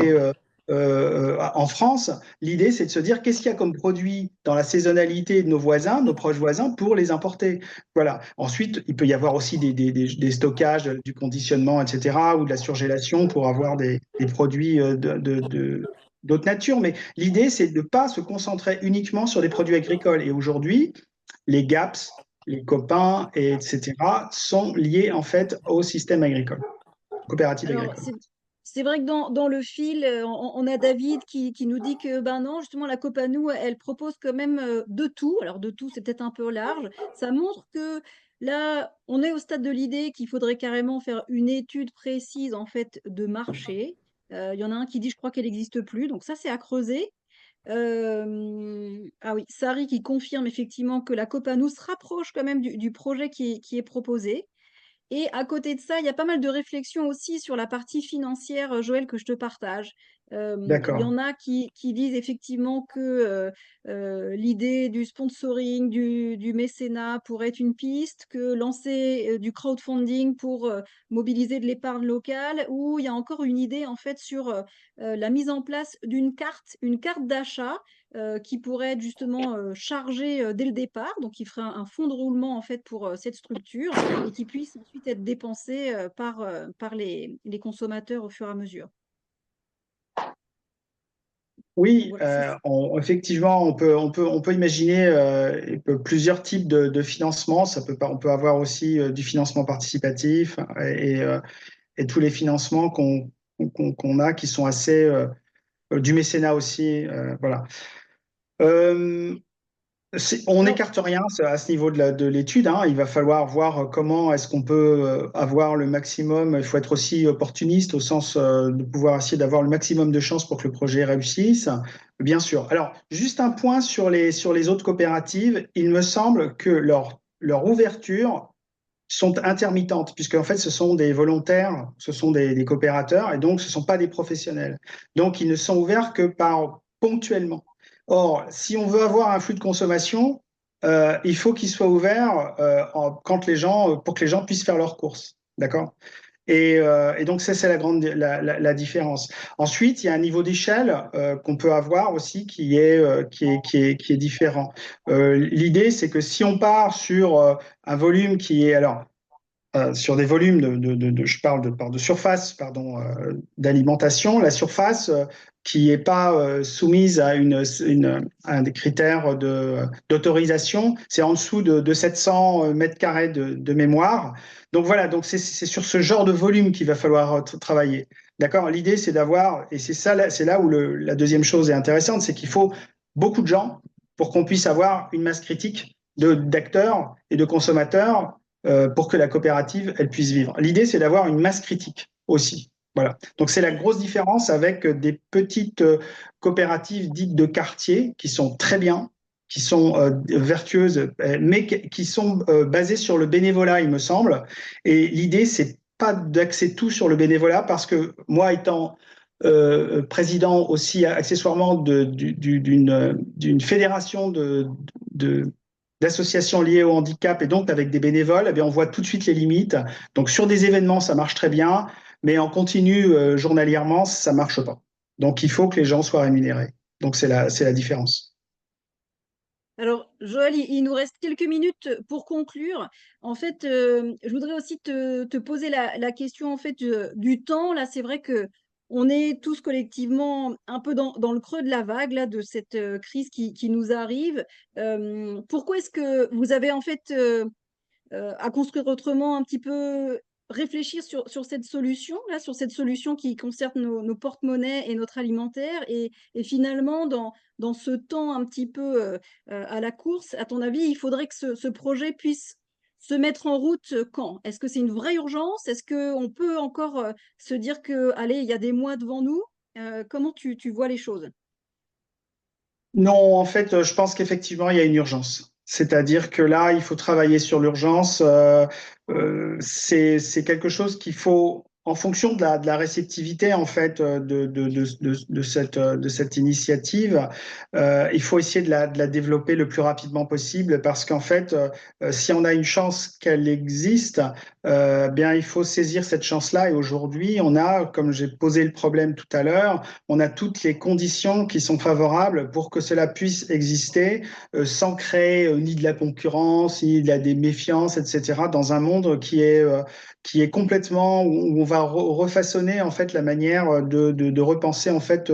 S1: en France. L'idée, c'est de se dire qu'est-ce qu'il y a comme produit dans la saisonnalité de nos voisins, nos proches voisins, pour les importer. Voilà. Ensuite, il peut y avoir aussi des stockages, du conditionnement, etc., ou de la surgélation pour avoir des produits d'autre nature. Mais l'idée, c'est de ne pas se concentrer uniquement sur les produits agricoles. Et aujourd'hui, les GAPS, les copains, etc., sont liés en fait au système agricole, coopérative
S2: Alors,
S1: agricole.
S2: c'est vrai que dans le fil, on a David qui nous dit que ben non, justement, la Copanou, elle propose quand même de tout. Alors, de tout, c'est peut-être un peu large. Ça montre que là, on est au stade de l'idée qu'il faudrait carrément faire une étude précise en fait de marché. Il y en a un qui dit, je crois qu'elle n'existe plus. Donc, ça, c'est à creuser. Ah oui, Sari qui confirme effectivement que la Copanou se rapproche quand même du projet qui est proposé. Et à côté de ça, il y a pas mal de réflexions aussi sur la partie financière, Joël, que je te partage. Il y
S1: D'accord,
S2: en a qui disent effectivement que l'idée du sponsoring, du mécénat pourrait être une piste, que lancer du crowdfunding pour mobiliser de l'épargne locale, ou il y a encore une idée en fait sur la mise en place une carte d'achat qui pourrait être justement chargée dès le départ, donc qui ferait un fonds de roulement en fait pour cette structure et qui puisse ensuite être dépensé par les consommateurs au fur et à mesure. Donc
S1: oui,
S2: voilà, ça,
S1: effectivement, on peut imaginer plusieurs types de financement. On peut avoir aussi du financement participatif et tous les financements qu'on a qui sont assez du mécénat aussi. Voilà. Euh, On
S2: alors,
S1: n'écarte rien à ce niveau de l'étude, hein. Il va falloir voir comment est-ce qu'on peut avoir le maximum. Il faut être aussi opportuniste au sens de pouvoir essayer d'avoir le maximum de chances pour que le projet réussisse, bien sûr. Alors, juste un point sur les autres coopératives. Il me semble que leur ouverture sont intermittentes, puisque en fait, ce sont des volontaires, ce sont des coopérateurs, et donc ce ne sont pas des professionnels. Donc, ils ne sont ouverts que par ponctuellement. Or, si on veut avoir un flux de consommation, il faut qu'il soit ouvert quand pour que les gens puissent faire leurs courses. D'accord? Et donc, ça, c'est la différence. Ensuite, il y a un niveau d'échelle qu'on peut avoir aussi qui est différent. L'idée, c'est que si on part sur un volume qui est, alors, sur des volumes je parle de surface, pardon, d'alimentation, la surface qui n'est pas soumise à, à des critères d'autorisation. C'est en dessous de 700 mètres carrés de mémoire. Donc voilà, donc c'est sur ce genre de volume qu'il va falloir travailler. D'accord? L'idée, c'est d'avoir, et c'est là où la deuxième chose est intéressante, c'est qu'il faut beaucoup de gens pour qu'on puisse avoir une masse critique d'acteurs et de consommateurs pour que la coopérative, elle puisse vivre. L'idée, c'est d'avoir une masse critique aussi. Voilà. Donc, c'est la grosse différence avec des petites coopératives dites de quartier qui sont très bien, qui sont vertueuses, mais qui sont basées sur le bénévolat, il me semble. Et l'idée, c'est pas d'axer tout sur le bénévolat parce que moi, étant président aussi accessoirement d'une fédération d'associations liées au handicap et donc avec des bénévoles, eh bien, on voit tout de suite les limites. Donc sur des événements, ça marche très bien, mais en continu, journalièrement, ça marche pas. Donc il faut que les gens soient rémunérés. Donc c'est la différence.
S2: Alors, Joël, il nous reste quelques minutes pour conclure. En fait, je voudrais aussi te poser la question en fait du temps. Là, c'est vrai que on est tous collectivement un peu dans le creux de la vague là, de cette crise qui nous arrive. Pourquoi est-ce que vous avez en fait à construire autrement un petit peu réfléchir sur cette solution là, sur cette solution qui concerne nos porte-monnaies et notre alimentaire et finalement dans ce temps un petit peu à la course, à ton avis, il faudrait que ce projet puisse se mettre en route quand? Est-ce que c'est une vraie urgence? Est-ce qu'on peut encore se dire que, allez, il y a des mois devant nous? Comment tu vois les choses?
S1: Non, en fait, je pense qu'effectivement, il y a une urgence. C'est-à-dire que là, il faut travailler sur l'urgence. C'est quelque chose qu'il faut, en fonction de la réceptivité, en fait, de cette initiative, il faut essayer de la développer le plus rapidement possible parce qu'en fait, si on a une chance qu'elle existe, bien, il faut saisir cette chance-là. Et aujourd'hui, on a, comme j'ai posé le problème tout à l'heure, on a toutes les conditions qui sont favorables pour que cela puisse exister sans créer ni de la concurrence, ni de la des méfiances, etc., dans un monde qui est complètement, où on va refaçonner en fait la manière de repenser en fait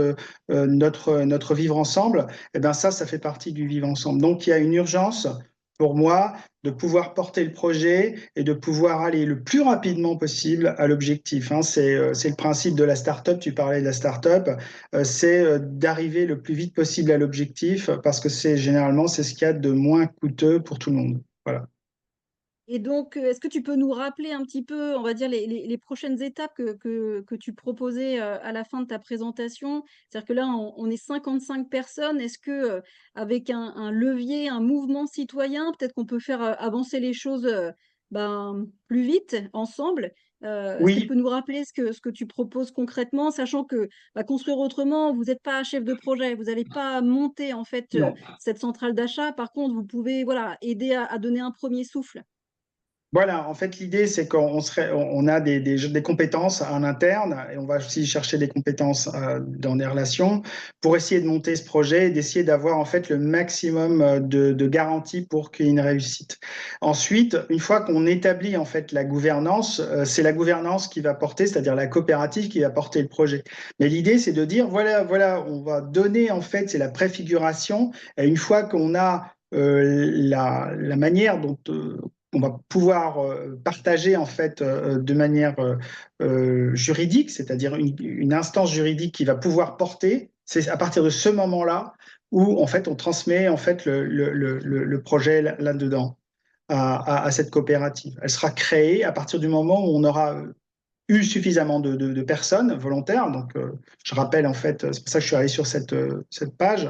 S1: notre vivre ensemble. Et bien ça fait partie du vivre ensemble. Donc il y a une urgence pour moi de pouvoir porter le projet et de pouvoir aller le plus rapidement possible à l'objectif. Hein. C'est le principe de la start-up, tu parlais de la start-up, c'est d'arriver le plus vite possible à l'objectif parce que généralement c'est ce qu'il y a de moins coûteux pour tout le monde. Voilà.
S2: Et donc, est-ce que tu peux nous rappeler un petit peu, on va dire, les prochaines étapes que tu proposais à la fin de ta présentation? C'est-à-dire que là, on est 55 personnes. Est-ce que, avec un levier, un mouvement citoyen, peut-être qu'on peut faire avancer les choses ben, plus vite ensemble? Est-ce que tu
S1: Oui,
S2: peux nous rappeler ce que tu proposes concrètement, sachant que bah, construire autrement, vous n'êtes pas chef de projet, vous n'allez pas monter en fait
S1: non.
S2: cette centrale d'achat. Par contre, vous pouvez voilà, aider à donner un premier souffle.
S1: Voilà, en fait, l'idée, c'est on a des compétences en interne et on va aussi chercher des compétences dans des relations pour essayer de monter ce projet et d'essayer d'avoir en fait le maximum de garanties pour qu'il y ait une réussite. Ensuite, une fois qu'on établit en fait la gouvernance, c'est la gouvernance qui va porter, c'est-à-dire la coopérative qui va porter le projet. Mais l'idée, c'est de dire, voilà, on va donner en fait, c'est la préfiguration. Et une fois qu'on a la manière dont on va pouvoir partager en fait de manière juridique, c'est-à-dire une instance juridique qui va pouvoir porter. C'est à partir de ce moment-là où en fait on transmet en fait le projet là-dedans à cette coopérative. Elle sera créée à partir du moment où on aura eu suffisamment de personnes volontaires. Donc je rappelle en fait, c'est pour ça que je suis allé sur cette page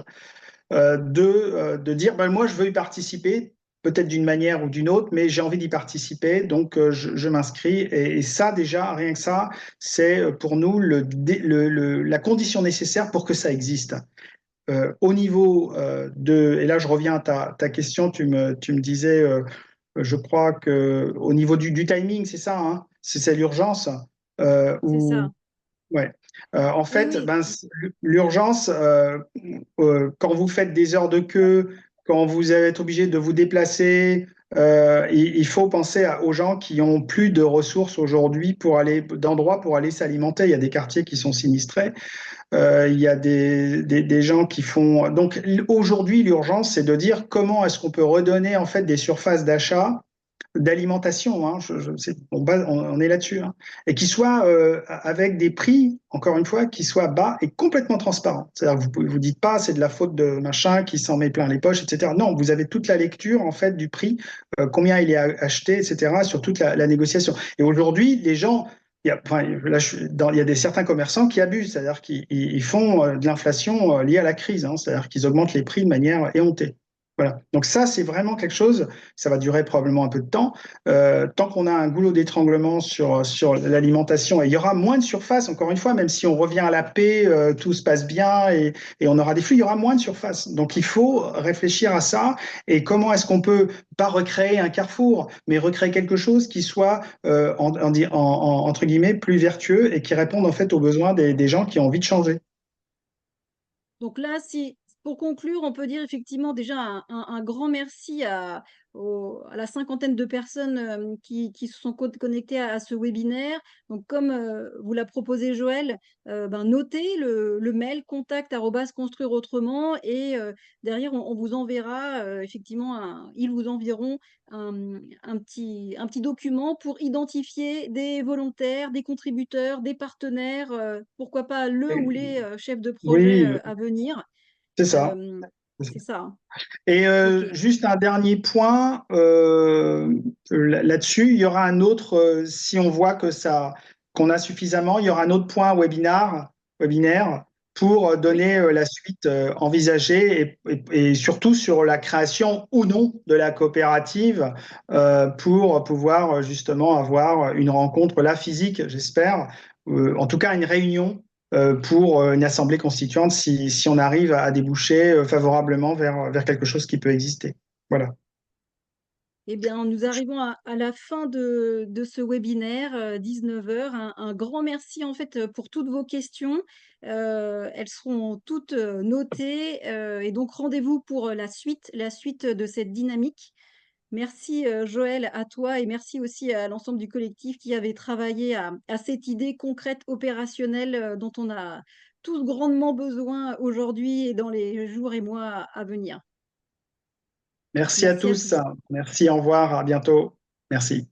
S1: de dire ben, moi je veux y participer, peut-être d'une manière ou d'une autre, mais j'ai envie d'y participer, donc je m'inscris. Et ça déjà, rien que ça, c'est pour nous la condition nécessaire pour que ça existe. Au niveau et là je reviens à ta question, tu me disais, je crois que au niveau du timing, c'est ça, hein, c'est l'urgence.
S2: C'est
S1: Où
S2: ça.
S1: Ouais. En
S2: Oui,
S1: fait,
S2: oui.
S1: ben, l'urgence, quand vous faites des heures de queue, quand vous êtes obligé de vous déplacer, il faut penser aux gens qui ont plus de ressources aujourd'hui d'endroits pour aller s'alimenter. Il y a des quartiers qui sont sinistrés. Il y a des gens qui font. Donc aujourd'hui, l'urgence, c'est de dire comment est-ce qu'on peut redonner en fait des surfaces d'achat d'alimentation, hein, on est là-dessus, hein, et qui soit avec des prix, encore une fois, qui soient bas et complètement transparents. C'est-à-dire que vous dites pas c'est de la faute de machin qui s'en met plein les poches, etc. Non, vous avez toute la lecture en fait du prix, combien il est acheté, etc. Sur toute la négociation. Et aujourd'hui, les gens enfin, là, il y a certains commerçants qui abusent, c'est-à-dire qu'ils font de l'inflation liée à la crise, hein, c'est-à-dire qu'ils augmentent les prix de manière éhontée. Voilà. Donc ça, c'est vraiment quelque chose, ça va durer probablement un peu de temps. Tant qu'on a un goulot d'étranglement sur l'alimentation, et il y aura moins de surface, encore une fois, même si on revient à la paix, tout se passe bien et on aura des flux, il y aura moins de surface. Donc il faut réfléchir à ça et comment est-ce qu'on peut pas recréer un carrefour, mais recréer quelque chose qui soit, entre guillemets, plus vertueux et qui réponde en fait aux besoins des gens qui ont envie de changer.
S2: Donc là, si pour conclure, on peut dire effectivement déjà un grand merci à la cinquantaine de personnes qui se sont connectées à ce webinaire. Donc, comme vous l'a proposé Joël, ben, notez le mail contact@construire autrement et derrière, on vous enverra effectivement, ils vous enverront un petit document pour identifier des volontaires, des contributeurs, des partenaires, pourquoi pas le ou les chefs de projet
S1: Oui,
S2: à venir.
S1: c'est ça.
S2: Euh, c'est ça, hein.
S1: Et
S2: Ok.
S1: juste un dernier point là-dessus, il y aura un autre, si on voit qu'on a suffisamment, il y aura un autre point webinaire pour
S2: Oui.
S1: donner la suite envisagée et surtout sur la création ou non de la coopérative pour pouvoir justement avoir une rencontre là physique, j'espère, en tout cas une réunion pour une assemblée constituante si on arrive à déboucher favorablement vers quelque chose qui peut exister. Voilà.
S2: Eh bien, nous arrivons à la fin de ce webinaire, 19 heures. Un grand merci en fait pour toutes vos questions. Elles seront toutes notées et donc rendez-vous pour la suite de cette dynamique. Merci Joël à toi et merci aussi à l'ensemble du collectif qui avait travaillé à cette idée concrète, opérationnelle dont on a tous grandement besoin aujourd'hui et dans les jours et mois à venir.
S1: Merci à
S2: Merci à
S1: tous.
S2: tous.
S1: Merci, au revoir, à bientôt. Merci.